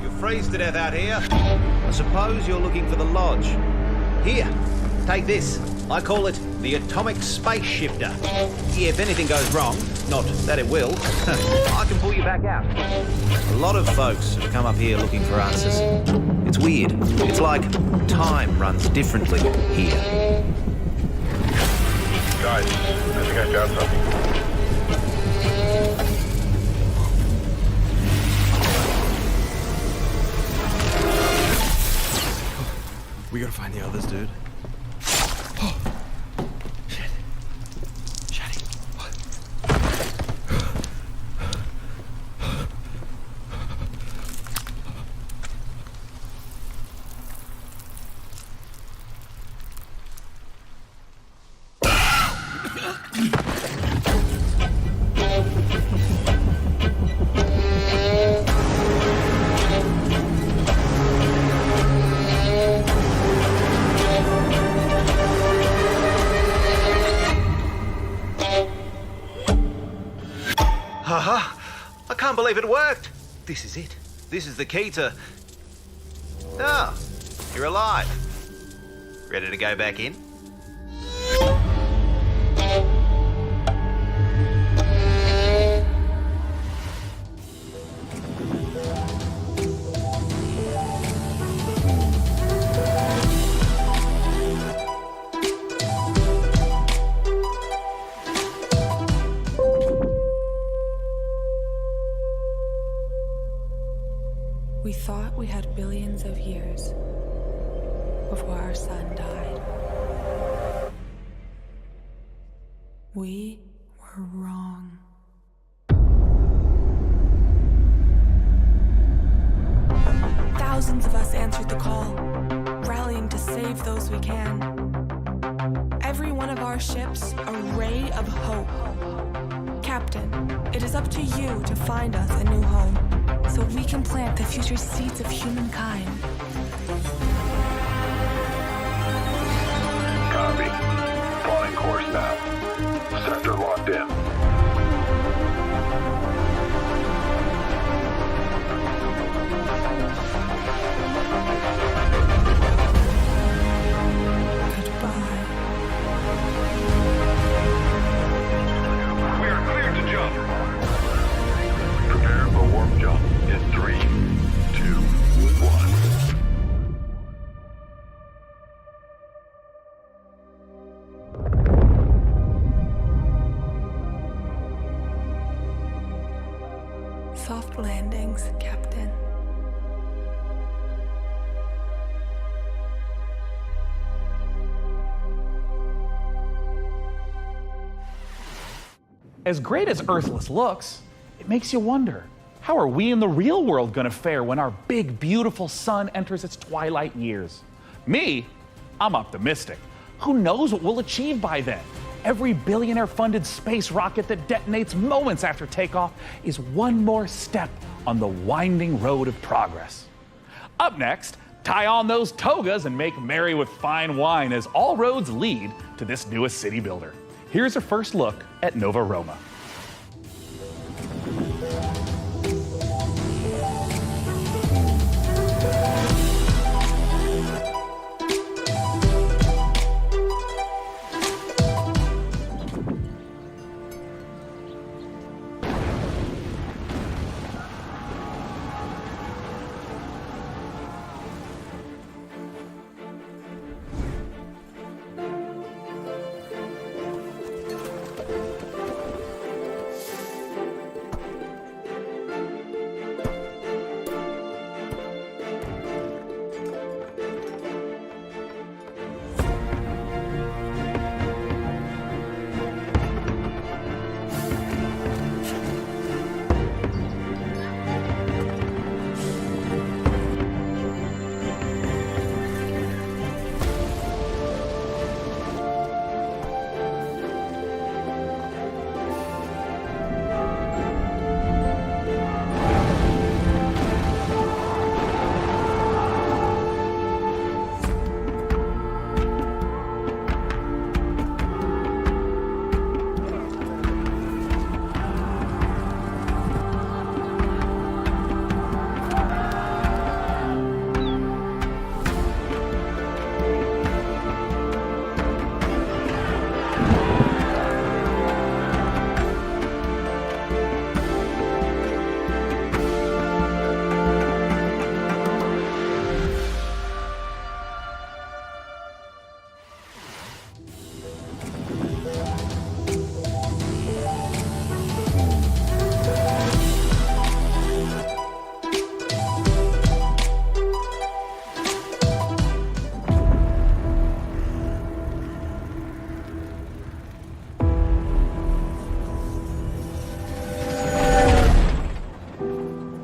You'll freeze to death out here. I suppose you're looking for the lodge. Here, take this. I call it the atomic space shifter. If anything goes wrong, not that it will, I can pull you back out. A lot of folks have come up here looking for answers. It's weird. It's like time runs differently here. Guys, I think I found something. We gotta find the others, dude. I can't believe it worked. This is it. This is the key to... Ah, you're alive. Ready to go back in? We thought we had billions of years before our sun died. We were wrong. Thousands of us answered the call, rallying to save those we can. Every one of our ships a ray of hope. Captain, it is up to you to find us a new home, so we can plant the future seeds of humankind. Copy. Plotting course now. Sector locked in. We are cleared to jump. Prepare for warp jump in 3, 2, 1. Soft landings, Captain. As great as Earthless looks, it makes you wonder, how are we in the real world gonna fare when our big, beautiful sun enters its twilight years? Me, I'm optimistic. Who knows what we'll achieve by then? Every billionaire-funded space rocket that detonates moments after takeoff is one more step on the winding road of progress. Up next, tie on those togas and make merry with fine wine as all roads lead to this newest city builder. Here's a first look at Nova Roma.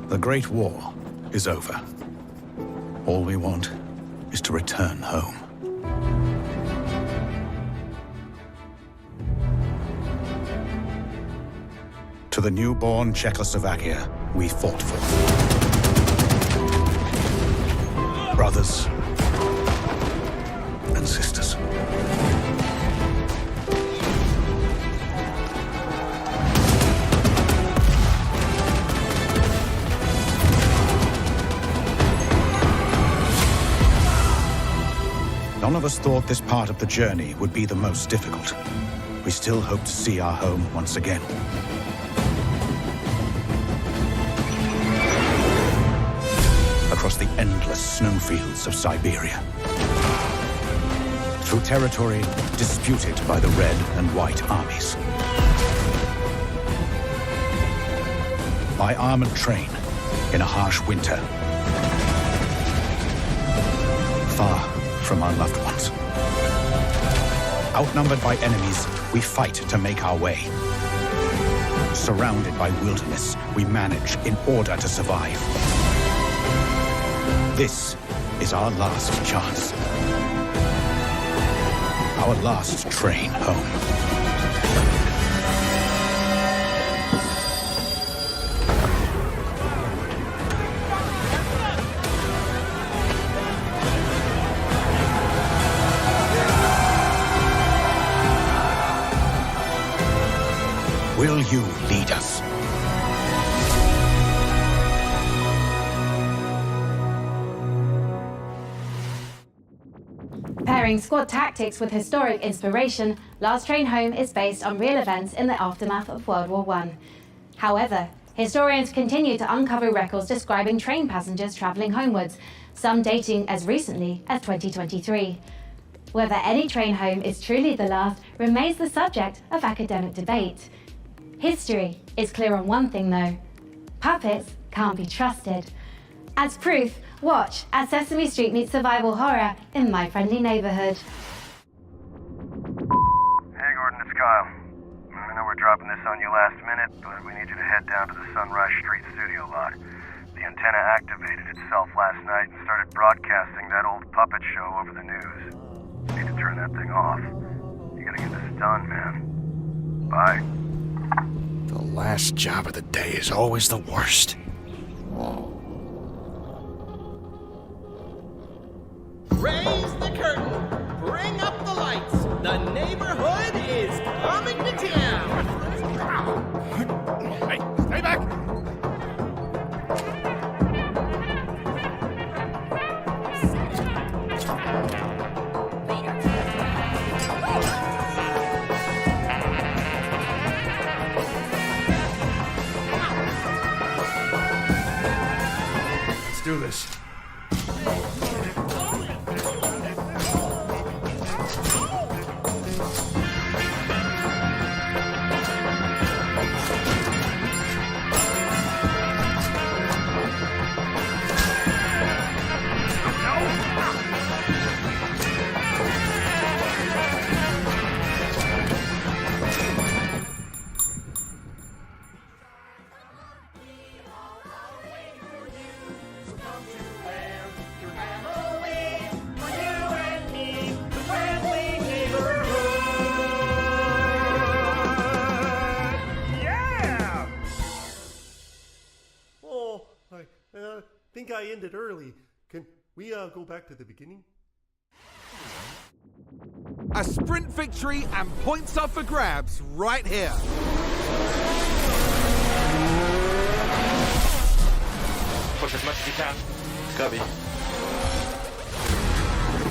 The Great War is over. All we want is to return home. To the newborn Czechoslovakia we fought for. Brothers and sisters. None of us thought this part of the journey would be the most difficult. We still hope to see our home once again. Across the endless snowfields of Siberia. Through territory disputed by the Red and White armies. By armored train in a harsh winter. far from our loved ones. Outnumbered by enemies, we fight to make our way. Surrounded by wilderness, we manage in order to survive. This is our last chance. Our last train home. Will you lead us? Pairing squad tactics with historic inspiration, Last Train Home is based on real events in the aftermath of World War I. However, historians continue to uncover records describing train passengers travelling homewards, some dating as recently as 2023. Whether any train home is truly the last remains the subject of academic debate. History is clear on one thing though: puppets can't be trusted. As proof, watch as Sesame Street meets survival horror in My Friendly Neighborhood. Hey Gordon, it's Kyle. I know we're dropping this on you last minute, but we need you to head down to the Sunrise Street studio lot. The antenna activated itself last night and started broadcasting that old puppet show over the news. You need to turn that thing off. You gotta get this done, man. Bye. The last job of the day is always the worst. Raise the curtain. Bring up the lights. The neighborhood is coming to town. Hey, stay back! Let's do this. I think I ended early. Can we go back to the beginning? A sprint victory and points up for grabs right here. Push as much as you can. Copy.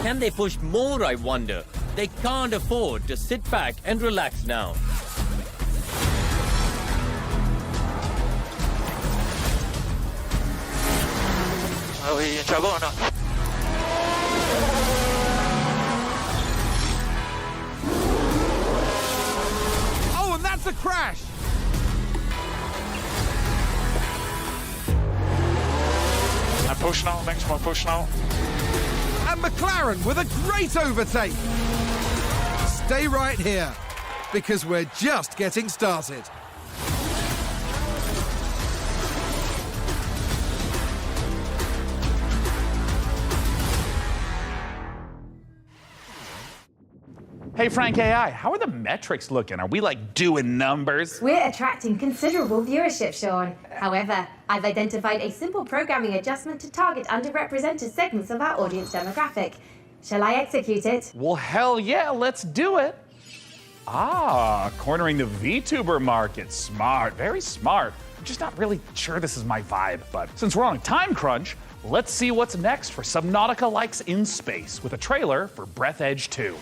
Can they push more, I wonder? They can't afford to sit back and relax now. Are we in trouble or not? Oh, and that's a crash! I push now, thanks for my push now. And McLaren with a great overtake! Stay right here, because we're just getting started. Hey, Frank AI, how are the metrics looking? Are we like doing numbers? We're attracting considerable viewership, Sean. However, I've identified a simple programming adjustment to target underrepresented segments of our audience demographic. Shall I execute it? Well, hell yeah, let's do it. Ah, cornering the VTuber market. Smart, very smart. I'm just not really sure this is my vibe, but since we're on a time crunch, let's see what's next for Subnautica Likes in Space with a trailer for Breath Edge 2.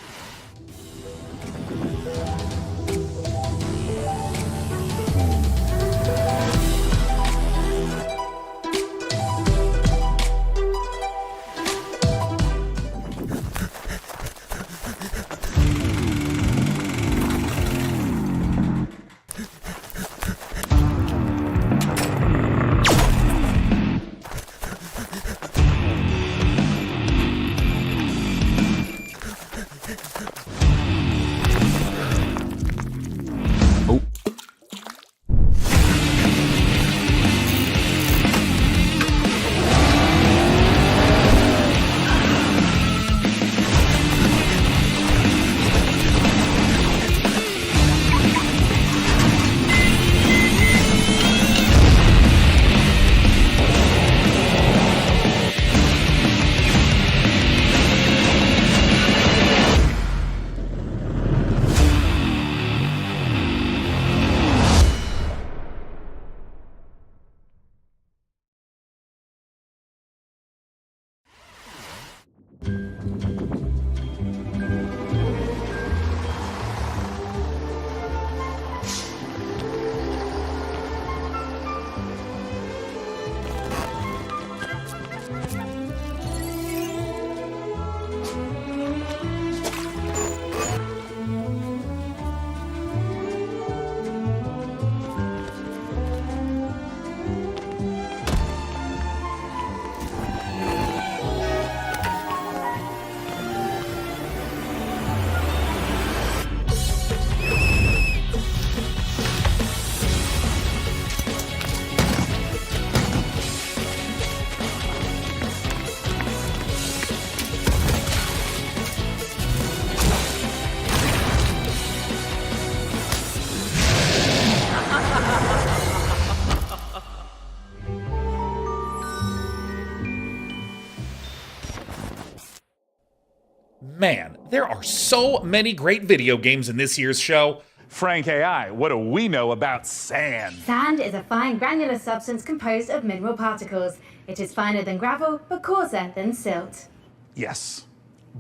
Man, there are so many great video games in this year's show. Frank AI, what do we know about sand? Sand is a fine granular substance composed of mineral particles. It is finer than gravel, but coarser than silt. Yes,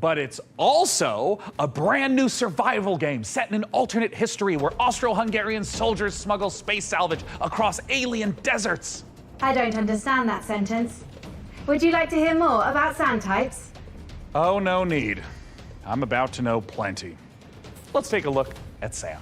but it's also a brand new survival game set in an alternate history where Austro-Hungarian soldiers smuggle space salvage across alien deserts. I don't understand that sentence. Would you like to hear more about sand types? Oh, no need. I'm about to know plenty. Let's take a look at sand.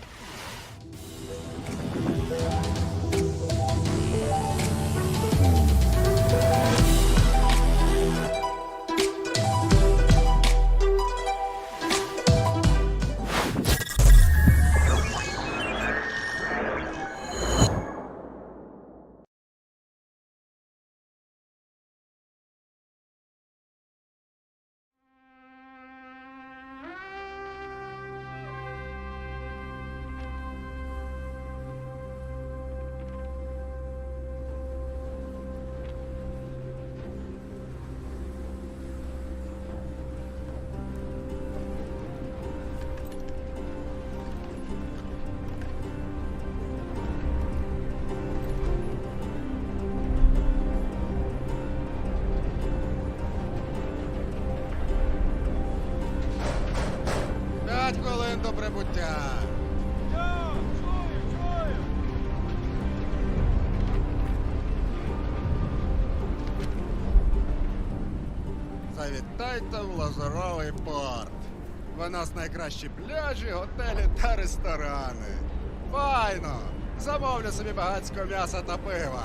До прибуття. Завітайте в Лазуровий порт. У нас найкращі пляжі, готелі та ресторани. Файно! Замовлю собі багатського м'яса та пива.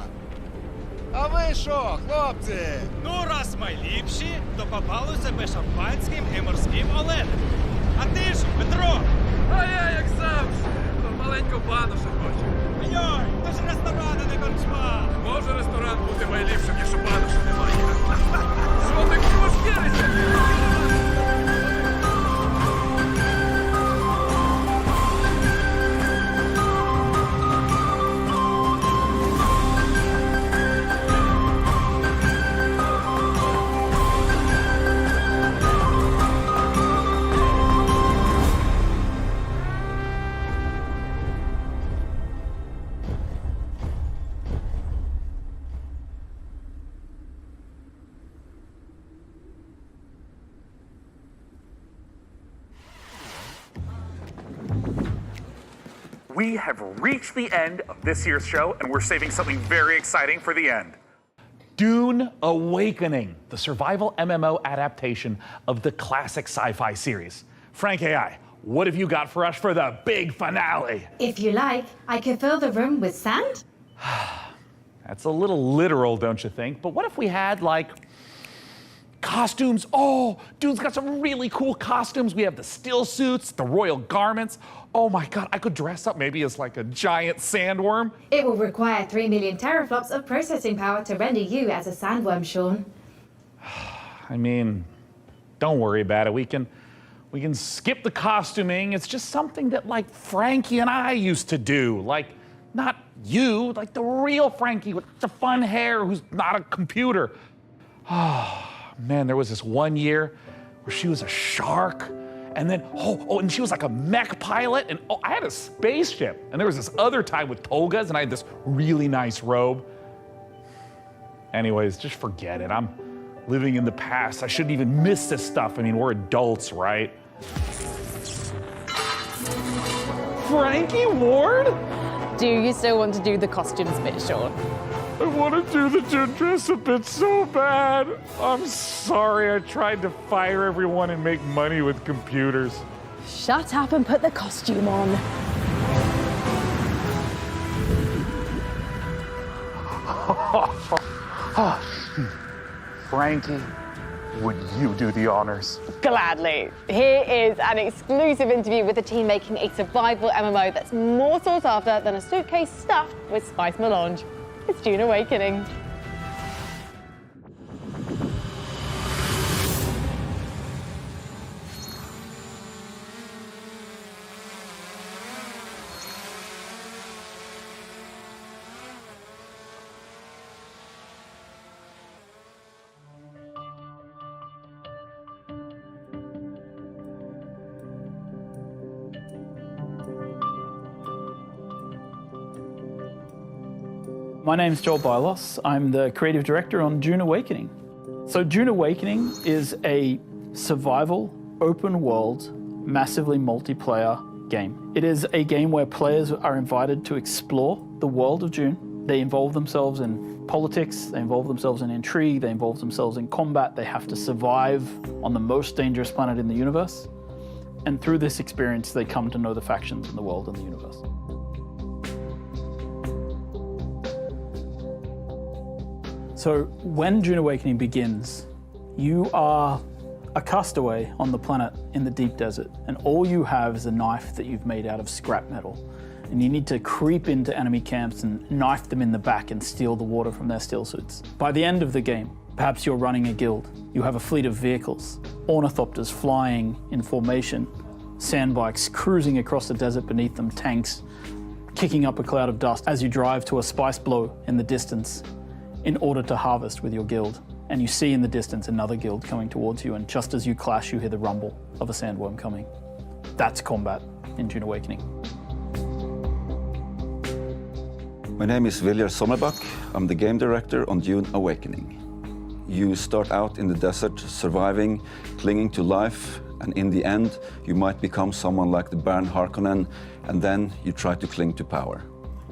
А ви що, хлопці? Ну, раз ми ліпші, то попали себе шампанським і морським оленем. А ти ж, Петро? А я, як завжди, маленьку бану ще хочу. Йой, то ж ресторан, а не корчма. Може ресторан бути найліпшим, якщо бану ще немає. Що ти кошкірися? We have reached the end of this year's show, and we're saving something very exciting for the end. Dune Awakening, the survival MMO adaptation of the classic sci-fi series. Frank AI, what have you got for us for the big finale? If you like, I could fill the room with sand. That's a little literal, don't you think? But what if we had, like, costumes? Oh, Dune's got some really cool costumes. We have the still suits, the royal garments. Oh my God, I could dress up maybe as like a giant sandworm. It will require 3 million teraflops of processing power to render you as a sandworm, Sean. I mean, don't worry about it. We can skip the costuming. It's just something that like Frankie and I used to do. Like, not you, like the real Frankie with the fun hair who's not a computer. Oh, man, there was this one year where she was a shark. And then, and she was like a mech pilot, and I had a spaceship. And there was this other time with togas, and I had this really nice robe. Anyways, just forget it. I'm living in the past. I shouldn't even miss this stuff. I mean, we're adults, right? Frankie Ward? Do you still want to do the costumes bit, Sean? I want to do the dress a bit so bad. I'm sorry, I tried to fire everyone and make money with computers. Shut up and put the costume on. Frankie, would you do the honors? Gladly. Here is an exclusive interview with the team making a survival MMO that's more sought after than a suitcase stuffed with spice melange. It's Dune Awakening. My name's Joel Bylos. I'm the creative director on June Awakening. So June Awakening is a survival, open world, massively multiplayer game. It is a game where players are invited to explore the world of June. They involve themselves in politics, they involve themselves in intrigue, they involve themselves in combat. They have to survive on the most dangerous planet in the universe. And through this experience, they come to know the factions in the world and the universe. So when June Awakening begins, you are a castaway on the planet in the deep desert, and all you have is a knife that you've made out of scrap metal. And you need to creep into enemy camps and knife them in the back and steal the water from their steel suits. By the end of the game, perhaps you're running a guild. You have a fleet of vehicles, ornithopters flying in formation, sandbikes cruising across the desert beneath them, tanks kicking up a cloud of dust as you drive to a spice blow in the distance in order to harvest with your guild. And you see in the distance another guild coming towards you, and just as you clash, you hear the rumble of a sandworm coming. That's combat in June Awakening. My name is Viljar Sommerbach. I'm the game director on June Awakening. You start out in the desert, surviving, clinging to life, and in the end, you might become someone like the Baron Harkonnen, and then you try to cling to power.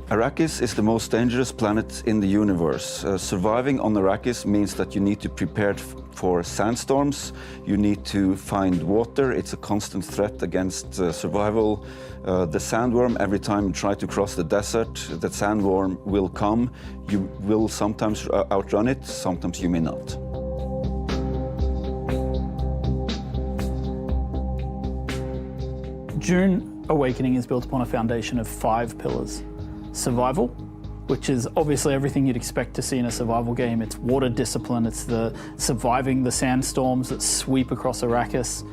Arrakis is the most dangerous planet in the universe. Surviving on Arrakis means that you need to prepare for sandstorms, you need to find water, it's a constant threat against survival. The sandworm, every time you try to cross the desert, the sandworm will come. You will sometimes outrun it, sometimes you may not. June Awakening is built upon a foundation of 5 pillars. Survival, which is obviously everything you'd expect to see in a survival game. It's water discipline, it's the surviving the sandstorms that sweep across Arrakis.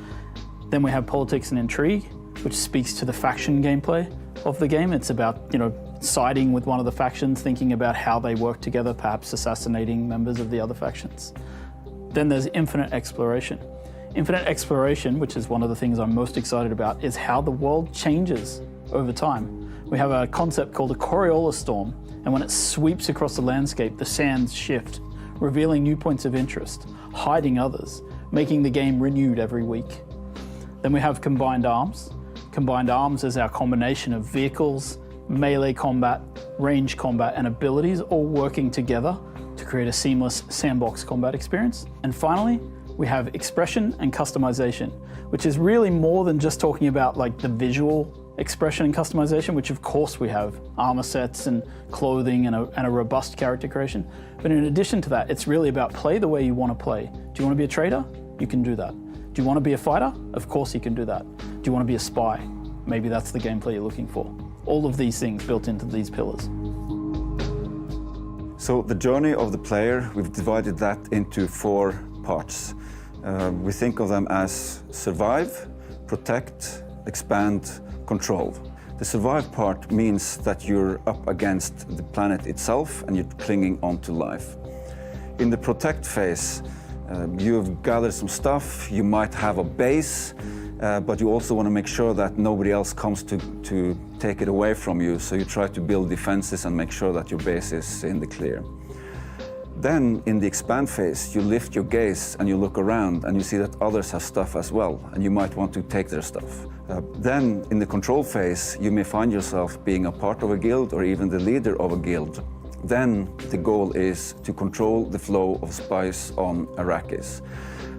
Then we have politics and intrigue, which speaks to the faction gameplay of the game. It's about, siding with one of the factions, thinking about how they work together, perhaps assassinating members of the other factions. Then there's infinite exploration. Infinite exploration, which is one of the things I'm most excited about, is how the world changes over time. We have a concept called a Coriolis storm, and when it sweeps across the landscape, the sands shift, revealing new points of interest, hiding others, making the game renewed every week. Then we have combined arms. Combined arms is our combination of vehicles, melee combat, range combat, and abilities all working together to create a seamless sandbox combat experience. And finally, we have expression and customization, which is really more than just talking about the visual expression and customization, which of course we have armor sets and clothing and a robust character creation. But in addition to that, it's really about play the way you want to play. Do you want to be a trader? You can do that. Do you want to be a fighter? Of course you can do that. Do you want to be a spy? Maybe that's the gameplay you're looking for. All of these things built into these pillars. So the journey of the player, we've divided that into 4 parts. We think of them as survive, protect, expand, control. The survive part means that you're up against the planet itself and you're clinging onto life. In the protect phase, you've gathered some stuff, you might have a base, but you also want to make sure that nobody else comes to take it away from you, so you try to build defenses and make sure that your base is in the clear. Then, in the expand phase, you lift your gaze and you look around and you see that others have stuff as well, and you might want to take their stuff. Then, in the control phase, you may find yourself being a part of a guild or even the leader of a guild. Then, the goal is to control the flow of spice on Arrakis.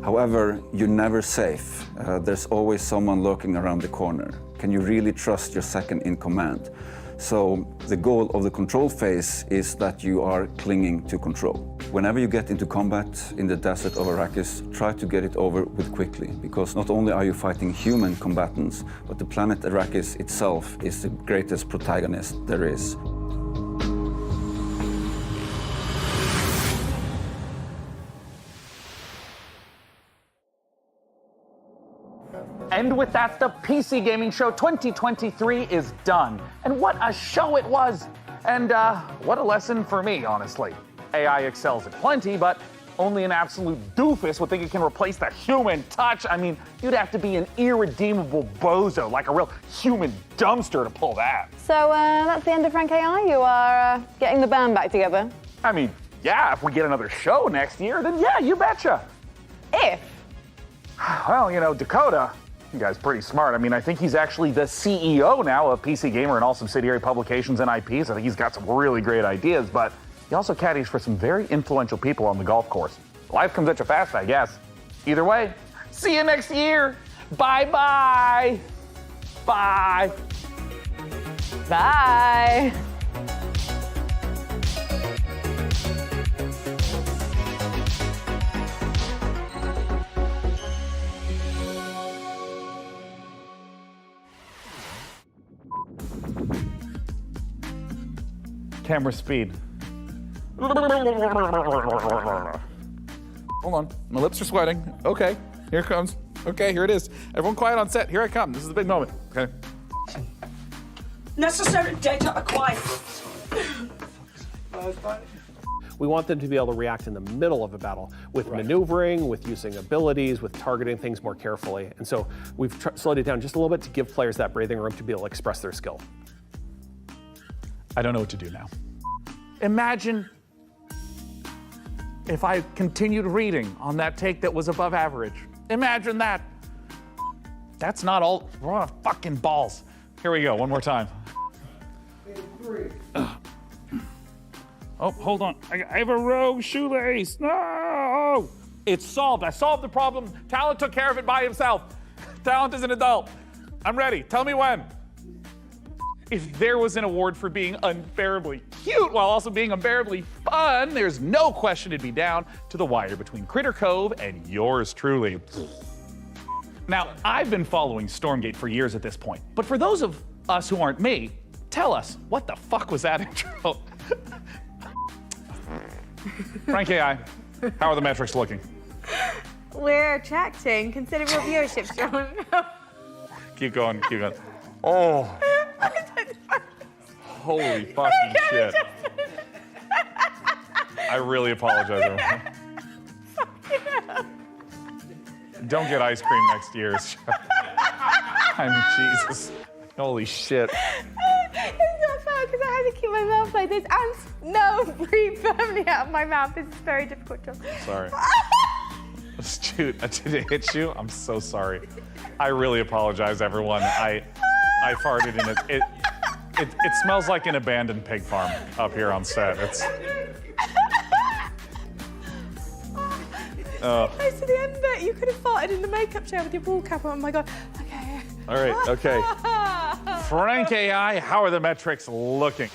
However, you're never safe. There's always someone lurking around the corner. Can you really trust your second in command? So the goal of the control phase is that you are clinging to control. Whenever you get into combat in the desert of Arrakis, try to get it over with quickly, because not only are you fighting human combatants, but the planet Arrakis itself is the greatest protagonist there is. And with that, the PC Gaming Show 2023 is done. And what a show it was! And what a lesson for me, honestly. AI excels at plenty, but only an absolute doofus would think it can replace the human touch. I mean, you'd have to be an irredeemable bozo, like a real human dumpster to pull that. So that's the end of Frank AI. You are getting the band back together. I mean, yeah, if we get another show next year, then yeah, you betcha. If? Well, you know, Dakota, you guy's pretty smart. I mean, I think he's actually the CEO now of PC Gamer and all subsidiary publications and IPs. I think he's got some really great ideas, but he also caddies for some very influential people on the golf course. Life comes at you fast, I guess. Either way, see you next year. Bye-bye. Bye. Bye. Camera speed. Hold on, my lips are sweating. Okay, here it comes. Okay, here it is. Everyone quiet on set, here I come. This is the big moment, okay? Necessary data acquired. We want them to be able to react in the middle of a battle with maneuvering, with using abilities, with targeting things more carefully. And so we've slowed it down just a little bit to give players that breathing room to be able to express their skill. I don't know what to do now. Imagine if I continued reading on that take that was above average. Imagine that. That's not all. Oh, fucking balls. Here we go, one more time. Oh, hold on. I have a rogue shoelace. No! It's solved. I solved the problem. Talent took care of it by himself. Talent is an adult. I'm ready. Tell me when. If there was an award for being unbearably cute while also being unbearably fun, there's no question it'd be down to the wire between Critter Cove and yours truly. Now, I've been following Stormgate for years at this point, but for those of us who aren't me, tell us, what the fuck was that intro? Frank AI, how are the metrics looking? We're attracting considerable viewership, John. Keep going, keep going. Oh. Holy fucking shit. I really apologize, everyone. Don't get ice cream next year's show. I mean, Jesus. Holy shit. It's not fair because I had to keep my mouth like this and no, breathe firmly out of my mouth. This is very difficult, John. Sorry. Shoot, did it hit you? I'm so sorry. I really apologize, everyone. I farted in it. It smells like an abandoned pig farm up here on set. It's. Close to the end bit, you could have farted in the makeup chair with your ball cap on. Oh my god. Okay. All right. Okay. Frank AI, how are the metrics looking?